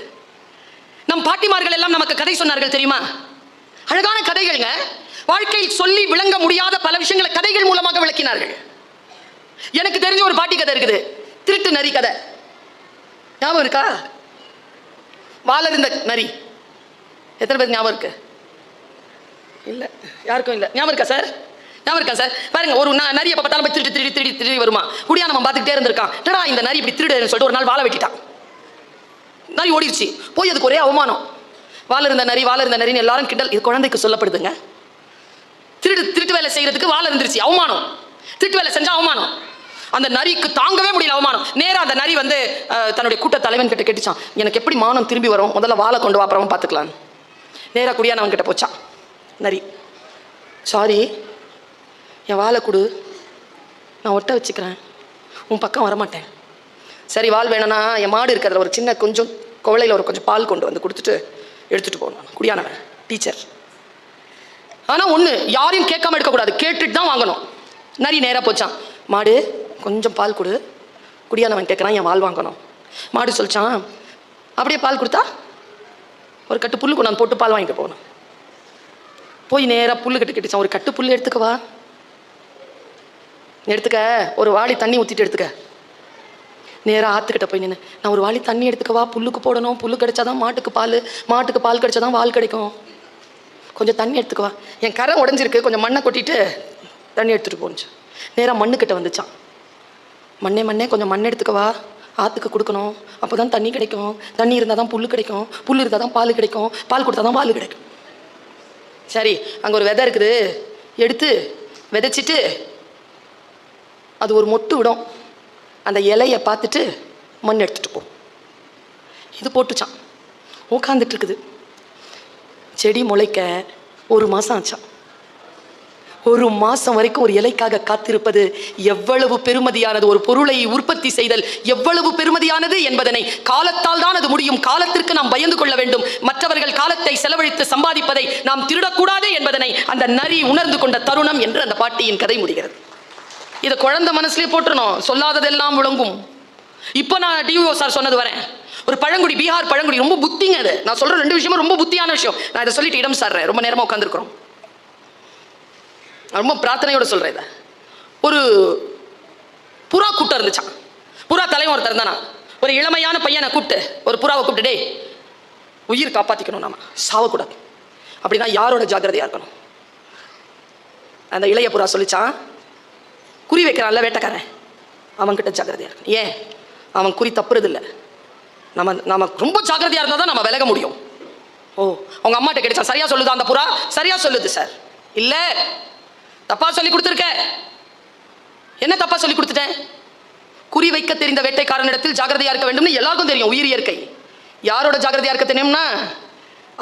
நம் பாட்டிமார்கள் எல்லாம் நமக்கு கதை சொன்னார்கள் தெரியுமா? அழகான கதைகள்ங்க. வாழ்க்கையில் சொல்லி விளங்க முடியாத பல விஷயங்களை கதைகள் மூலமாக விளக்கினார்கள். எனக்கு தெரிஞ்ச ஒரு பாட்டி கதை இருக்குது, திருட்டு நரி கதை. ஞாபகம் இருக்கா? வாழறிந்த நரி. எத்தனை பேருக்கு ஞாபகம் இருக்கு? இல்லை, யாருக்கும் இல்லை. ஞாபகம் இருக்கா சார்? ஞாபகம் இருக்கா சார்? பாருங்க, ஒரு நரி எப்போ பார்த்தாலும் திருடி வருமா. குடியா நம்ம பார்த்துக்கிட்டே இருந்திருக்கான். என்னடா இந்த நரி இப்படி திருடுன்னு சொல்லிட்டு ஒரு நாள் வாழை வெட்டிட்டான். நரி ஓடிடுச்சு. போய் அதுக்கு ஒரே அவமானம். வாழறிந்த நரின்னு எல்லாரும் கிண்டல். இது குழந்தைக்கு சொல்லப்படுதுங்க. திருட்டு வேலை செய்யறதுக்கு வாழை இருந்துருச்சு, அவமானம். திருட்டு வேலை செஞ்சா அவமானம். அந்த நரிக்கு தாங்கவே முடியல அவமானம். நேராக அந்த நரி வந்து தன்னுடைய கூட்ட தலைவன் கிட்ட கேட்டுச்சான், எனக்கு எப்படி மானம் திரும்பி வரும், முதல்ல வாழை கொண்டு வா, அப்புறமா பார்த்துக்கலாம். நேராக குடியானவன் கிட்ட போச்சான் நரி. சாரி, என் வாழை கொடு, நான் ஒட்ட வச்சுக்கிறேன், உன் பக்கம் வரமாட்டேன். சரி, வால் வேணும்னா என் மாடு இருக்கிறதுல ஒரு சின்ன கொஞ்சம் குவளையில் ஒரு கொஞ்சம் பால் கொண்டு வந்து கொடுத்துட்டு எடுத்துகிட்டு போகணும். குடியானவன் டீச்சர். ஆனால் ஒன்று, யாரையும் கேட்காம எடுக்கக்கூடாது, கேட்டுட்டு தான் வாங்கணும். நரி நேராக போச்சான், மாடு கொஞ்சம் பால் கொடு. குடியானவன் கேட்குறான், என் வால் வாங்கணும். மாடு சொல்லிச்சான், அப்படியே பால் கொடுத்தா ஒரு கட்டு புல்லு கொண்டாந்து போட்டு பால் வாங்கிட்டு போகணும். போய் நேராக புல்லு கட்டிச்சான். ஒரு கட்டு புல்லு எடுத்துக்கவா, எடுத்துக்க. ஒரு வாளி தண்ணி ஊற்றிட்டு எடுத்துக்க. நேராக ஆற்றுக்கிட்ட போய் நின்று, நான் ஒரு வாளி தண்ணி எடுத்துக்கவா, புல்லுக்கு போடணும், புல்லு கிடைச்சாதான் மாட்டுக்கு பால் கிடைச்சாதான் வால் கிடைக்கும், கொஞ்சம் தண்ணி எடுத்துக்கவா. என் கரை உடஞ்சிருக்கு, கொஞ்சம் மண்ணை கொட்டிட்டு தண்ணி எடுத்துகிட்டு போச்சு. நேராக மண்ணுக்கிட்ட வந்துச்சான். மண்ணே கொஞ்சம் மண் எடுத்துக்கவா, ஆற்றுக்கு கொடுக்கணும், அப்போ தான் தண்ணி கிடைக்கும், தண்ணி இருந்தால் தான் புல் கிடைக்கும், புல் இருந்தால் தான் பால் கிடைக்கும், பால் கொடுத்தா தான் வால் கிடைக்கும். சரி, அங்கே ஒரு விதை இருக்குது, எடுத்து விதைச்சிட்டு அது ஒரு மொட்டு விடும், அந்த இலையை பார்த்துட்டு மண் எடுத்துகிட்டு போ. இது போட்டுச்சான். உட்காந்துட்டு இருக்குது. செடி முளைக்க 1 மாதம் ஆச்சான். 1 மாதம் வரைக்கும் ஒரு இலைக்காக காத்திருப்பது எவ்வளவு பெருமதியானது, ஒரு பொருளை உற்பத்தி செய்தல் எவ்வளவு பெருமதியானது என்பதனை காலத்தால் தான் அது முடியும். காலத்திற்கு நாம் பயந்து கொள்ள வேண்டும். மற்றவர்கள் காலத்தை செலவழித்து சம்பாதிப்பதை நாம் திருடக்கூடாது என்பதனை அந்த நரி உணர்ந்து கொண்ட தருணம் என்று அந்த பாட்டியின் கதை முடிகிறது. இதை குழந்தை மனசுலேயே போட்டுறணும், சொல்லாததெல்லாம் விளங்கும். இப்போ நான் டிஓ சார் சொன்னது வரேன். ஒரு பழங்குடி, பீகார் பழங்குடி, ரொம்ப புத்திங்க. அது நான் சொல்ற 2 விஷயமும் ரொம்ப புத்தியான விஷயம். நான் இதை சொல்லிட்டு இடம் சார் ரொம்ப நேரமாக உட்காந்துருக்குறோம். ரொம்ப பிரார்த்தனையோட சொல்றேன் இதை. ஒரு புறா கூட்டம் இருந்துச்சான். புறா தலைவன் ஒருத்தர் இருந்தானா. ஒரு இளமையான பையனை கூப்பிட்டு, ஒரு புறாவை கூப்பிட்டு, டே, உயிர் காப்பாற்றிக்கணும், நாம சாவக்கூடாது, அப்படின்னா யாரோட ஜாக்கிரதையா இருக்கணும்? அந்த இளைய புறா சொல்லிச்சான், குறி வைக்கிறான்ல வேட்டைக்காரன், அவன்கிட்ட ஜாக்கிரதையா இருக்கணும். ஏன்? அவன் குறி தப்புறது இல்லை. நம்ம ரொம்ப ஜாக்கிரதையா இருந்தால் தான் நம்ம விலக முடியும். ஓ, அவங்க அம்மாட்ட கேட்டுச்சான், சரியா சொல்லுதா அந்த புறா? சரியா சொல்லுது சார். இல்ல, தப்பா சொல்லி கொடுத்துருக்க. என்ன தப்பா சொல்லி கொடுத்துட்டேன்? குறி வைக்க தெரிந்த வேட்டைக்காரனிடத்தில் ஜாக்கிரதையா இருக்க வேண்டும்னு எல்லாருக்கும் தெரியும். உயிர் இயற்கை. யாரோட ஜாக்கிரதையா இருக்க தெரியும்னா,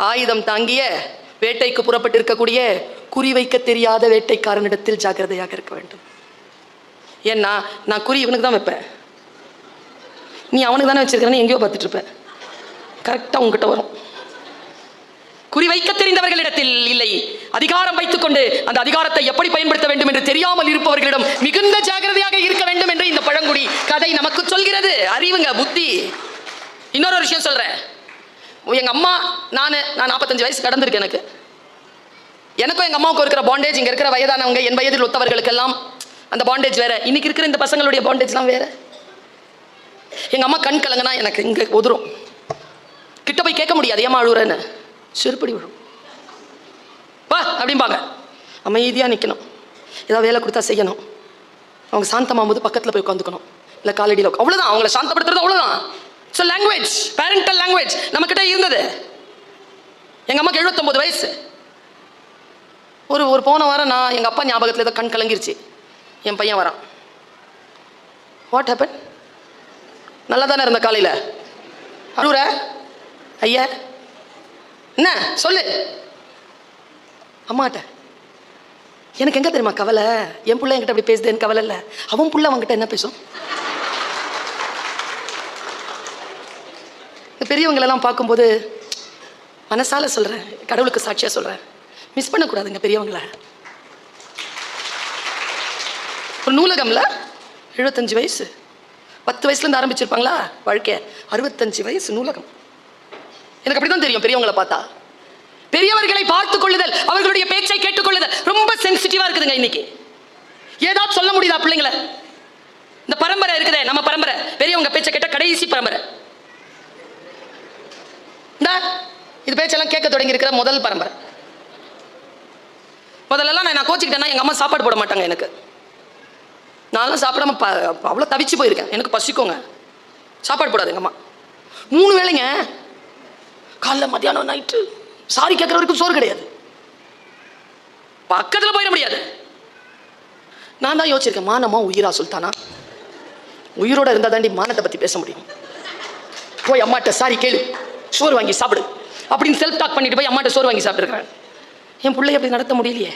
ஆயுதம் தாங்கிய வேட்டைக்கு புறப்பட்டு இருக்கக்கூடிய குறி வைக்க தெரியாத வேட்டைக்காரனிடத்தில் ஜாக்கிரதையாக இருக்க வேண்டும். ஏன்னா நான் குறி இவனுக்கு தான் வைப்பேன், நீ அவனுக்கு தானே வச்சிருக்கிறேன்னு எங்கேயோ பார்த்துட்டு இருப்பேன். கரெக்டாக உங்ககிட்ட வரும். குறி வைக்க தெரிந்தவர்களிடத்தில் இல்லை, அதிகாரம் வைத்துக்கொண்டு அந்த அதிகாரத்தை எப்படி பயன்படுத்த வேண்டும் என்று தெரியாமல் இருப்பவர்களிடம் மிகுந்த ஜாக்கிரதையாக இருக்க வேண்டும் என்று இந்த பழங்குடி கதை நமக்கு சொல்கிறது. அறிவுங்க, புத்தி. இன்னொரு விஷயம் சொல்றேன். எங்க அம்மா, நான் 45 வயசு கடந்திருக்கு. எனக்கும் எங்க அம்மாவுக்கும் இருக்கிற பாண்டேஜ், இங்க இருக்கிற வயதானவங்க, என் வயதில் ஒத்தவர்களுக்கெல்லாம் அந்த பாண்டேஜ் வேற. இன்னைக்கு இருக்கிற இந்த பசங்களுடைய பாண்டேஜ்லாம் வேற. எங்க அம்மா கண் கலங்கனா எனக்கு இங்க உதிரும். கிட்ட போய் கேட்க முடியாது, ஏமா அழுகுறேன்னு. செருப்படி விழும். வா அப்படிம்பாங்க. அமைதியாக நிற்கணும். ஏதாவது வேலை கொடுத்தா செய்யணும். அவங்க சாந்தமாகும்போது பக்கத்தில் போய் உட்காந்துக்கணும், இல்லை காலடியில். அவ்வளோதான், அவங்கள சாந்தப்படுத்துறது அவ்வளோதான். ஸோ லாங்குவேஜ், பேரண்டல் லாங்குவேஜ் நம்மக்கிட்ட இருந்தது. எங்கள் அம்மாவுக்கு 79 வயசு. ஒரு போன வாரம் நான் எங்கள் அப்பா ஞாபகத்தில் ஏதோ கண் கலங்கிருச்சு. என் பையன் வரான். What happen? நல்லா தானே இருந்த காலையில், அழுகுற? ஐயா என்ன சொல்லு. அம்மாட்ட எனக்கு எங்கே தெரியுமா கவலை? என் பிள்ளை என்கிட்ட அப்படி பேசுது, எனக்கு கவலை இல்லை. அவன் பிள்ளை அவங்ககிட்ட என்ன பேசும்? பெரியவங்களெல்லாம் பார்க்கும்போது மனசால சொல்கிறேன், கடவுளுக்கு சாட்சியாக சொல்கிறேன், மிஸ் பண்ணக்கூடாதுங்க பெரியவங்கள. ஒரு நூலகம்ல 75 வயசு, 10 வயசுலேருந்து ஆரம்பிச்சிருப்பாங்களா வாழ்க்கைய, 65 வயசு நூலகம். எனக்கு அப்படிதான் தெரியும் பெரியவங்களை பார்த்தா. பெரியவர்களை பார்த்துக் கொள்ளுதல், அவர்களுடைய பேச்சை கேட்டுக்கொள்ளுதல் ரொம்ப சென்சிட்டிவா இருக்குதுங்க இன்னைக்கு. ஏதாவது சொல்ல முடியுதா பிள்ளைங்களை? இந்த பரம்பரை இருக்குதே, நம்ம பரம்பரை, பெரியவங்க பேச்சை கேட்ட கடைசி பரம்பரை. இது பேச்செல்லாம் கேட்க தொடங்கி இருக்கிற முதல் பரம்பரை. முதல்லலாம் நான் கோச்சிக்கிட்டேன்னா எங்க அம்மா சாப்பாடு போட மாட்டாங்க எனக்கு. நான்லாம் சாப்பிடாம அவ்வளோ தவிச்சு போயிருக்கேன். எனக்கு பசிக்கோங்க, சாப்பாடு போடாது எங்க அம்மா. 3 வேளைங்க, காலைல மத்தியானம் நைட்டு. சாரி கேட்குற வரைக்கும் சோறு கிடையாது. பக்கத்தில் போயிட முடியாது. நான் தான் யோசிச்சிருக்கேன், மானமா உயிரா சுல்தானா? உயிரோட இருந்தால் தாண்டி மானத்தை பற்றி பேச முடியும். போய் அம்மாட்ட சாரி கேளு, சோறு வாங்கி சாப்பிடு அப்படின்னு செல்ஃப் டாக் பண்ணிட்டு போய் அம்மாட்ட சோறு வாங்கி சாப்பிட்டுருக்கிறேன். என் பிள்ளைய அப்படி நடத்த முடியலையே.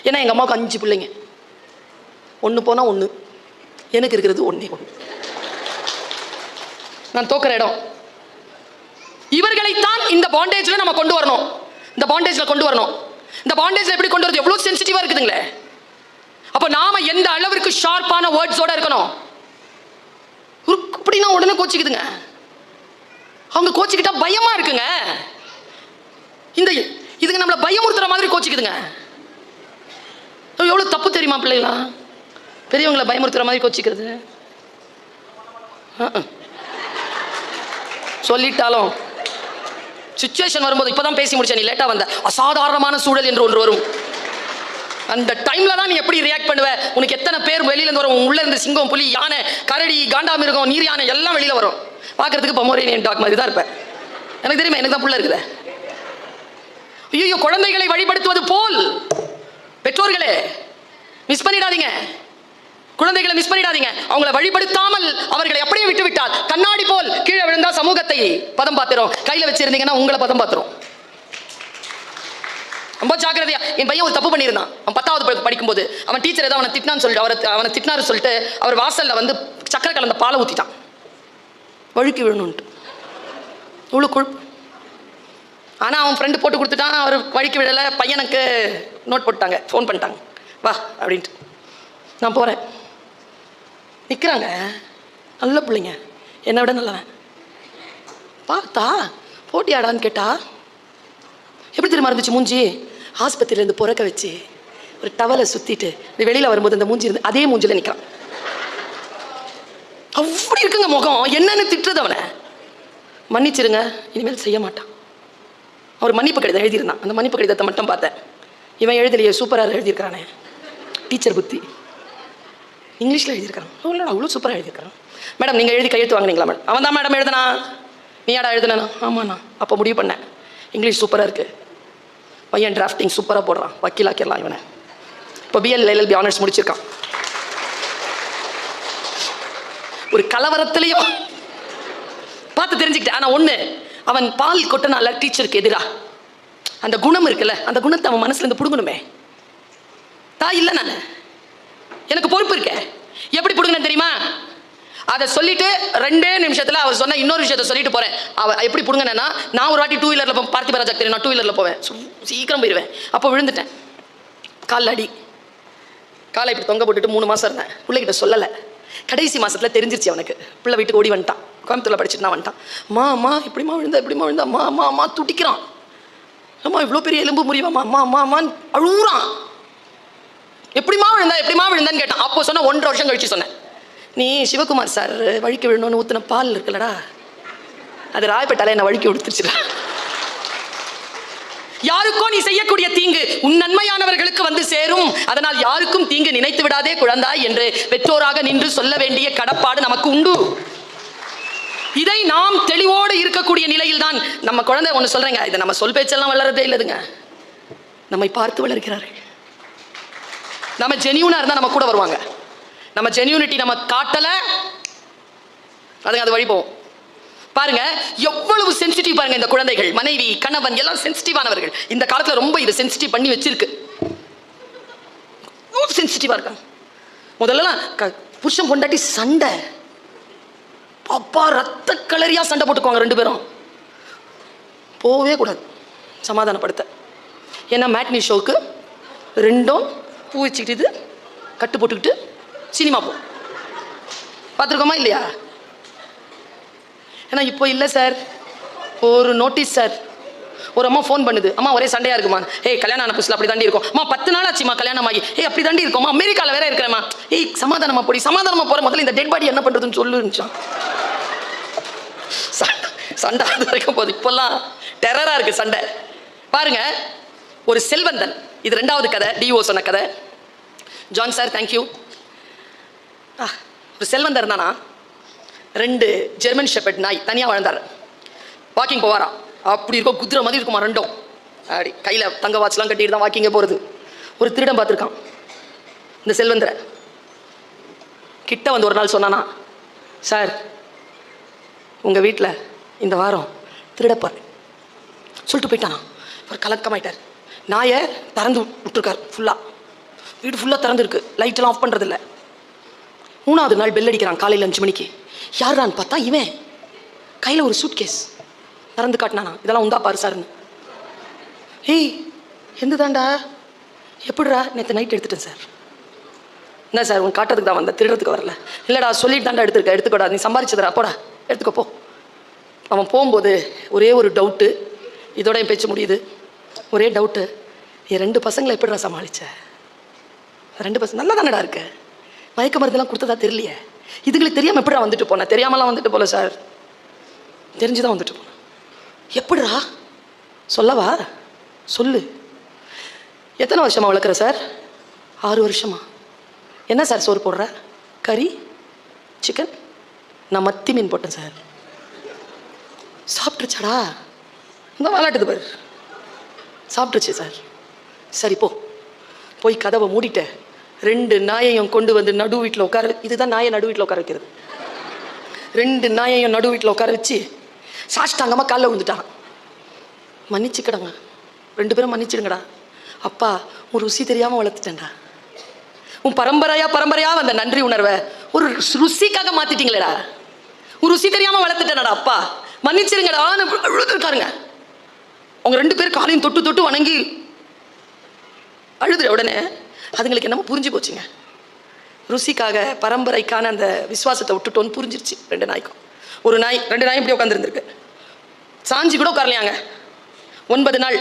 ஏன்னா எங்கள் அம்மாவுக்கு 5 பிள்ளைங்க. 1 போனால் 1, எனக்கு இருக்கிறது 1. நான் தோக்கிற இடம். இவர்களைத்தான் இந்த பாண்டேஜ்ல நம்ம கொண்டு வரணும். இந்த பாண்டேஜ்ல கொண்டு வரணும். இந்த பாண்டேஜ்ல எப்படி கொண்டு வரது? எவ்வளவு சென்சிட்டிவா இருக்குதுங்களே. அப்ப நாம எந்த அளவிற்கு ஷார்ப்பான வேர்ட்ஸோட இருக்கணும். அப்படின்னா உடனே கோச்சிக்குதுங்க. அவங்க கோச்சிக்கிட்டா பயமா இருக்குங்க. இதுங்க நம்மள பயமுறுத்துற மாதிரி கோச்சிக்குதுங்க. எவ்வளோ தப்பு தெரியுமா பிள்ளைகளா? பெரியவங்களை பயமுறுத்துற மாதிரி கோச்சிக்கிறது. சொல்லிட்டாலும் சிச்சுவேஷன் வரும்போது, இப்பதான் பேசி முடிச்ச, நீ லேட்டா வந்த, அசாதாரணமான சூழல் என்று ஒன்று வரும். அந்த டைம்ல தான் நீ எப்படி ரியாக்ட் பண்ணுவ? உனக்கு எத்தனை பேர் வெளியில இருந்து வரும்? உள்ள இருந்து சிங்கம், புலி, யானை, கரடி, காண்டாமிருகம், நீர் யானை எல்லாம் வெளியில வரும். பார்க்கறதுக்கு பொமரேனியன் டாக் மாதிரி தான் இருப்பேன். எனக்கு தெரியுமா, எனக்கு தான் புள்ள இருக்குது. ஐயோ, குழந்தைகளை வழிபடுத்துவது போல் பெற்றோர்களே மிஸ் பண்ணிடாதீங்க. குழந்தைகளை மிஸ் பண்ணிடாதீங்க. அவங்களை வழிபடுத்தாமல் அவர்களை அப்படியே விட்டு விட்டால் கண்ணாடி போல் கீழே விழுந்தா சமூகத்தை பதம் பார்த்துரும். கையில வச்சிருந்தீங்கன்னா உங்களை பதம் பார்த்துரும். ரொம்ப ஜாக்கிரதையா. என் பையன் ஒரு தப்பு பண்ணியிருந்தான். அவன் 10வது படிக்கும்போது அவன் டீச்சர் ஏதோ அவனை திட்டினான்னு சொல்லிட்டு அவனை திட்டினாரு சொல்லிட்டு அவர் வாசல்ல வந்து சக்கரை கலந்த பாலை ஊத்திட்டான். வழுக்கி விழணும்ட்டு இவ்வளோ கொழுப்பு. ஆனா அவன் ஃப்ரெண்டு போட்டு கொடுத்துட்டான். அவர் வழுக்கி விழலை. பையனுக்கு நோட் போட்டாங்க, ஃபோன் பண்ணிட்டாங்க, வா அப்படின்ட்டு. நான் போறேன். நிற்கிறாங்க நல்ல பிள்ளைங்க, என்னை விட நல்லவன். பார்த்தா போட்டியாடான்னு கேட்டா எப்படி தெரியுமா இருந்துச்சு மூஞ்சி? ஆஸ்பத்திரியிலேருந்து புறக்க வச்சு ஒரு டவலை சுற்றிட்டு வெளியில் வரும்போது அந்த மூஞ்சி இருந்து அதே மூஞ்சில் நிற்கிறான். அப்படி இருக்குங்க முகம். என்னன்னு திட்டுறது அவனை. மன்னிச்சிருங்க, இனிமேல் செய்ய மாட்டான். அவர் மன்னிப்பு கடிதம் எழுதியிருந்தான். அந்த மன்னிப்பு கடிதத்தை மட்டும் பார்த்தேன். இவன் எழுதலையே, சூப்பராக எழுதியிருக்கிறானே, டீச்சர் புத்தி, இங்கிலீஷில் எழுதியிருக்கான். அவ்வளோ சூப்பராக எழுதியிருக்கான். மேடம் நீங்கள் எழுதி கையெழுத்து வாங்கினீங்களா? மேடம் அவன் தான் மேடம் எழுதுனா. நீ யாடா எழுதுனா? ஆமாண்ணா. அப்போ முடிவு பண்ணேன், இங்கிலீஷ் சூப்பராக இருக்குது, பையன் டிராஃப்டிங் சூப்பராக போடுறான், வக்கீலாக்கிடலாம் இவனை. இப்போ பிஎல் LLB ஆனர்ஸ் முடிச்சிருக்கான். ஒரு கலவரத்திலையும் பார்த்து தெரிஞ்சுக்கிட்டேன். ஆனால் ஒன்று, அவன் பால் கொட்டனால டீச்சருக்கு எதிராக அந்த குணம் இருக்குல்ல, அந்த குணத்தை அவன் மனசுலேருந்து பிடுங்கணுமே. தாய் இல்லை, நான் எனக்கு பொறுப்பு இருக்க. எப்படி பிடுங்கன்னு தெரியுமா? அதை சொல்லிட்டு 2 நிமிஷத்தில் அவர் சொன்ன இன்னொரு விஷயத்தை சொல்லிட்டு போறேன். எப்படி பிடுங்கன்னா, நான் ஒரு வாட்டி 2 வீலரில் பார்த்திபராஜா தெரியும், நான் 2 வீலரில் போவேன், சீக்கிரம் போயிடுவேன். அப்போ விழுந்துட்டேன், காலில் அடி. காலை இப்படி தொங்க போட்டுட்டு 3 மாதம் இருந்தேன். பிள்ளைகிட்ட சொல்லலை. கடைசி மாதத்தில் தெரிஞ்சிருச்சு அவனுக்கு. பிள்ளை வீட்டுக்கு ஓடி வந்துட்டான். கோயம்புத்தூரில் படிச்சுட்டு நான் வந்துட்டான். அம்மா இப்படிமா விழுந்தா, இப்படிமா விழுந்தா, அம்மா துடிக்கிறான். அம்மா இவ்வளோ பெரிய எலும்பு முறிவாம்மா, அம்மான்னு அழுகுறான். எப்படிமா விழுந்தான்னு கேட்டான். அப்போ சொன்ன 1.5 வருஷம் கழிச்சு சொன்னேன், நீ சிவகுமார் சார் வழுக்கி விழணும்னு ஊற்றின பால் இருக்குல்லடா, அது ராயப்பேட்டால என்னை வழுக்கி விடுத்துருச்சுடா. யாருக்கோ நீ செய்யக்கூடிய தீங்கு உன் நன்மையானவர்களுக்கு வந்து சேரும். அதனால் யாருக்கும் தீங்கு நினைத்து விடாதே குழந்தாய் என்று பெற்றோராக நின்று சொல்ல வேண்டிய கடப்பாடு நமக்கு உண்டு. இதை நாம் தெளிவோடு இருக்கக்கூடிய நிலையில் தான் நம்ம குழந்தை. ஒன்று சொல்றேங்க, இதை நம்ம சொல் பேச்செல்லாம் வளரதே இல்லதுங்க, நம்மை பார்த்து வளர்க்கிறார்கள். நம்ம ஜெனியூனா இருந்தா நம்ம கூட வருவாங்க. நம்ம ஜெனியூனிட்டி நம்ம காட்டல, அதுங்க அது வழி போவோம். பாருங்க எவ்வளவு சென்சிட்டிவ் பாருங்க இந்த குழந்தைகள். மனைவி, கணவன் எல்லாம் சென்சிட்டிவானவர்கள். இந்த காலத்துல ரொம்ப இது சென்சிட்டிவ் பண்ணி வச்சிருக்கு. சென்சிட்டிவா இருக்காங்க. முதல்ல புருஷன் பொண்டாட்டி சண்டை, அப்பா ரத்த கலரியா சண்டை போட்டுக்குவாங்க 2 பேரும். போவே கூடாது சமாதானப்படுத்த. ஏன்னா மேட்னி ஷோக்கு 2ம் பூ வச்சுக்கிட்டு கட்டு போட்டுக்கிட்டு சினிமா போ பார்த்துருக்கோமா இல்லையா? ஏன்னா இப்போ இல்லை சார், ஒரு நோட்டீஸ் சார். ஒரு அம்மா ஃபோன் பண்ணுது, அம்மா ஒரே சண்டையாக இருக்குமா? கல்யாணம் ஆன புதுசில் அப்படி தாண்டி இருக்கும். அம்மா 10 நாள் ஆச்சுமா கல்யாணம் ஆகி. அப்படி தாண்டி இருக்குமா? அமெரிக்காவில் வேற இருக்கிறேம்மா. சமாதானமா போகிற முதல்ல இந்த டெட் பாடி என்ன பண்ணுறதுன்னு சொல்லுச்சான். சண்டை அது வரைக்கும் போகுது. இப்போல்லாம் டெரராக இருக்குது சண்டை. பாருங்க, ஒரு செல்வந்தன், இது 2வது கதை, டிஓ சொன்ன கதை. John sir thank you. ஒரு செல்வந்தர் இருந்தானா, 2 ஜெர்மன் ஷெப்பர்ட் நாய் தனியாக வாழ்ந்தார். வாக்கிங் போவாராம். அப்படி இருக்கும், குதிரை மாதிரி இருக்குமா 2ம். அப்படி கையில் தங்க வாட்ச்லாம் கட்டிட்டு தான் வாக்கிங்கே போகிறது. ஒரு திருடன் பார்த்துருக்கான் இந்த செல்வந்தரை. கிட்ட வந்து ஒரு நாள் சொன்னானா, சார் உங்கள் வீட்டில் இந்த வாரம் திருடப்பார் சொல்லிட்டு போயிட்டானா. ஒரு கலக்கமாயிட்டார். நாயை திறந்து விட்டுருக்கார் ஃபுல்லாக. வீடு ஃபுல்லாக திறந்துருக்கு, லைட்டெல்லாம் ஆஃப் பண்ணுறதில்ல. 3வது நாள் பெல் அடிக்கிறான் காலையில் 5 மணிக்கு. யாரான்னு பார்த்தா இவன் கையில் ஒரு சூட்கேஸ் திறந்து காட்டினானா. இதெல்லாம் உந்தா பாரு சார்னு. எந்த தாண்டா? எப்படிடா? நேற்று நைட் எடுத்துட்டேன் சார். என்ன சார் உன் காட்டுறதுக்கு தான் வந்த, திருடுறதுக்கு வரல. இல்லைடா சொல்லிட்டு தாண்டா எடுத்துக்கூடா, நீ சம்பாரிச்சதுடா, போடா எடுத்துக்கப்போ. அவன் போகும்போது ஒரே ஒரு டவுட்டு, இதோட என் பேச்சு முடியுது. ஒரே டவுட்டு, என் 2 பசங்களை எப்படிடா சமாளிச்ச? 2 பசங்க நல்லா தானடா இருக்கு, மயக்க மருந்தெல்லாம் கொடுத்ததா தெரியலையே, இதுங்களுக்கு தெரியாமல் எப்படிடா வந்துட்டு போனேன்? தெரியாமலாம் வந்துட்டு போல சார், தெரிஞ்சுதான் வந்துட்டு போனேன். எப்படிடா சொல்லவா? சொல்லு. எத்தனை வருஷமா வளர்க்குற சார்? 6 வருஷமா. என்ன சார் சோறு போடுற? கறி, சிக்கன்? நான் மத்தி மீன் போட்டேன் சார். சாப்பிட்ருச்சாடா? இந்த விளாட்டுது பாரு, சாப்பிட்ருச்சு சார். சரி போ, போய் கதவை மூடிட்ட 2 நாயையும் கொண்டு வந்து நடு வீட்டில் உட்கார, இதுதான் நாயை நடு வீட்டில் உட்கார வைக்கிறது. 2 நாயையும் நடு வீட்டில் உட்கார வச்சு சாஷ்டாங்கமாக காலில் விழுந்துட்டான். மன்னிச்சுக்கடங்க, 2 பேரும் மன்னிச்சிடுங்கடா. அப்பா, உன் ருசி தெரியாமல் வளர்த்துட்டேன்டா. உன் பரம்பரையா வந்த நன்றி உணர்வை ஒரு ருசிக்காக மாத்திட்டீங்களேடா. உன் ருசி தெரியாமல் வளர்த்துட்டேனடா அப்பா, மன்னிச்சிருங்கடான்னு அழுதுருக்காருங்க. அவங்க 2 பேர் காலையும் தொட்டு தொட்டு வணங்கி அழுதுற உடனே அதுங்களுக்கு என்னமோ புரிஞ்சு போச்சுங்க. ருசிக்காக பரம்பரைக்கான அந்த விசுவாசத்தை விட்டுட்டோன்னு புரிஞ்சிருச்சு 2 நாய்க்கும். ஒரு நாய் 2 நாயும் இப்படி உட்காந்துருந்துருக்கு, சாஞ்சி கூட உட்காரலையாங்க. 9 நாள்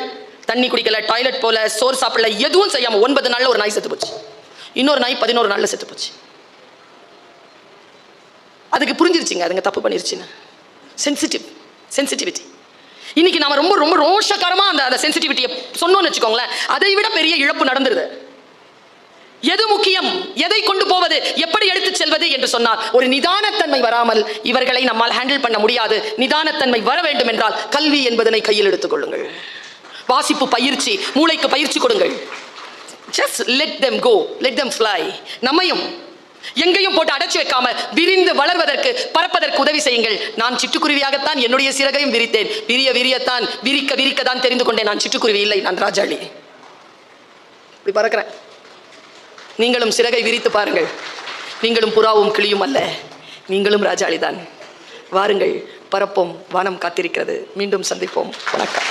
தண்ணி குடிக்கல, டாய்லெட் போல, சோறு சாப்பிடல, எதுவும் செய்யாமல் 9 நாளில் ஒரு நாய் செத்து போச்சு. இன்னொரு நாய் 11 நாளில் செத்து போச்சு. அதுக்கு புரிஞ்சிருச்சுங்க அதுங்க தப்பு பண்ணிருச்சுன்னு. சென்சிட்டிவிட்டி. இன்னைக்கு நாம ரொம்ப ரொம்ப ரோஷக்காரமா அந்த சென்சிட்டிவிட்டியை சொன்னோம்னு வச்சுக்கோங்களேன், அதை விட பெரிய இழப்பு நடந்துருது. எது முக்கியம், எதை கொண்டு போவது, எப்படி எடுத்துச் செல்வது என்று சொன்னால் ஒரு நிதானத்தன்மை வராமல் இவர்களை நம்மால் ஹேண்டில் பண்ண முடியாது. நிதானத்தன்மை வர வேண்டும் என்றால் கல்வி என்பதனை கையில் எடுத்துக் கொள்ளுங்கள். வாசிப்பு பயிற்சி, மூளைக்கு பயிற்சி கொடுங்கள். Just let them go, let them fly. நம்மையும் எங்கேயும் போட்டு அடைச்சு வைக்காம விரிந்து வளர்வதற்கு, பறப்பதற்கு உதவி செய்யுங்கள். நான் சிட்டுக்குருவியாகத்தான் என்னுடைய சிறகையும் விரித்தேன். விரியத்தான், விரிக்கத்தான் தெரிந்து கொண்டேன். நான் சிட்டுக்குருவி இல்லை, நான் ராஜாளி. இப்படி பறக்கிறேன். நீங்களும் சிறகை விரித்து பாருங்கள். நீங்களும் புறாவும் கிளியும் அல்ல, நீங்களும் ராஜாளிதான். வாருங்கள், பறப்போம். வானம் காத்திருக்கிறது. மீண்டும் சந்திப்போம். வணக்கம்.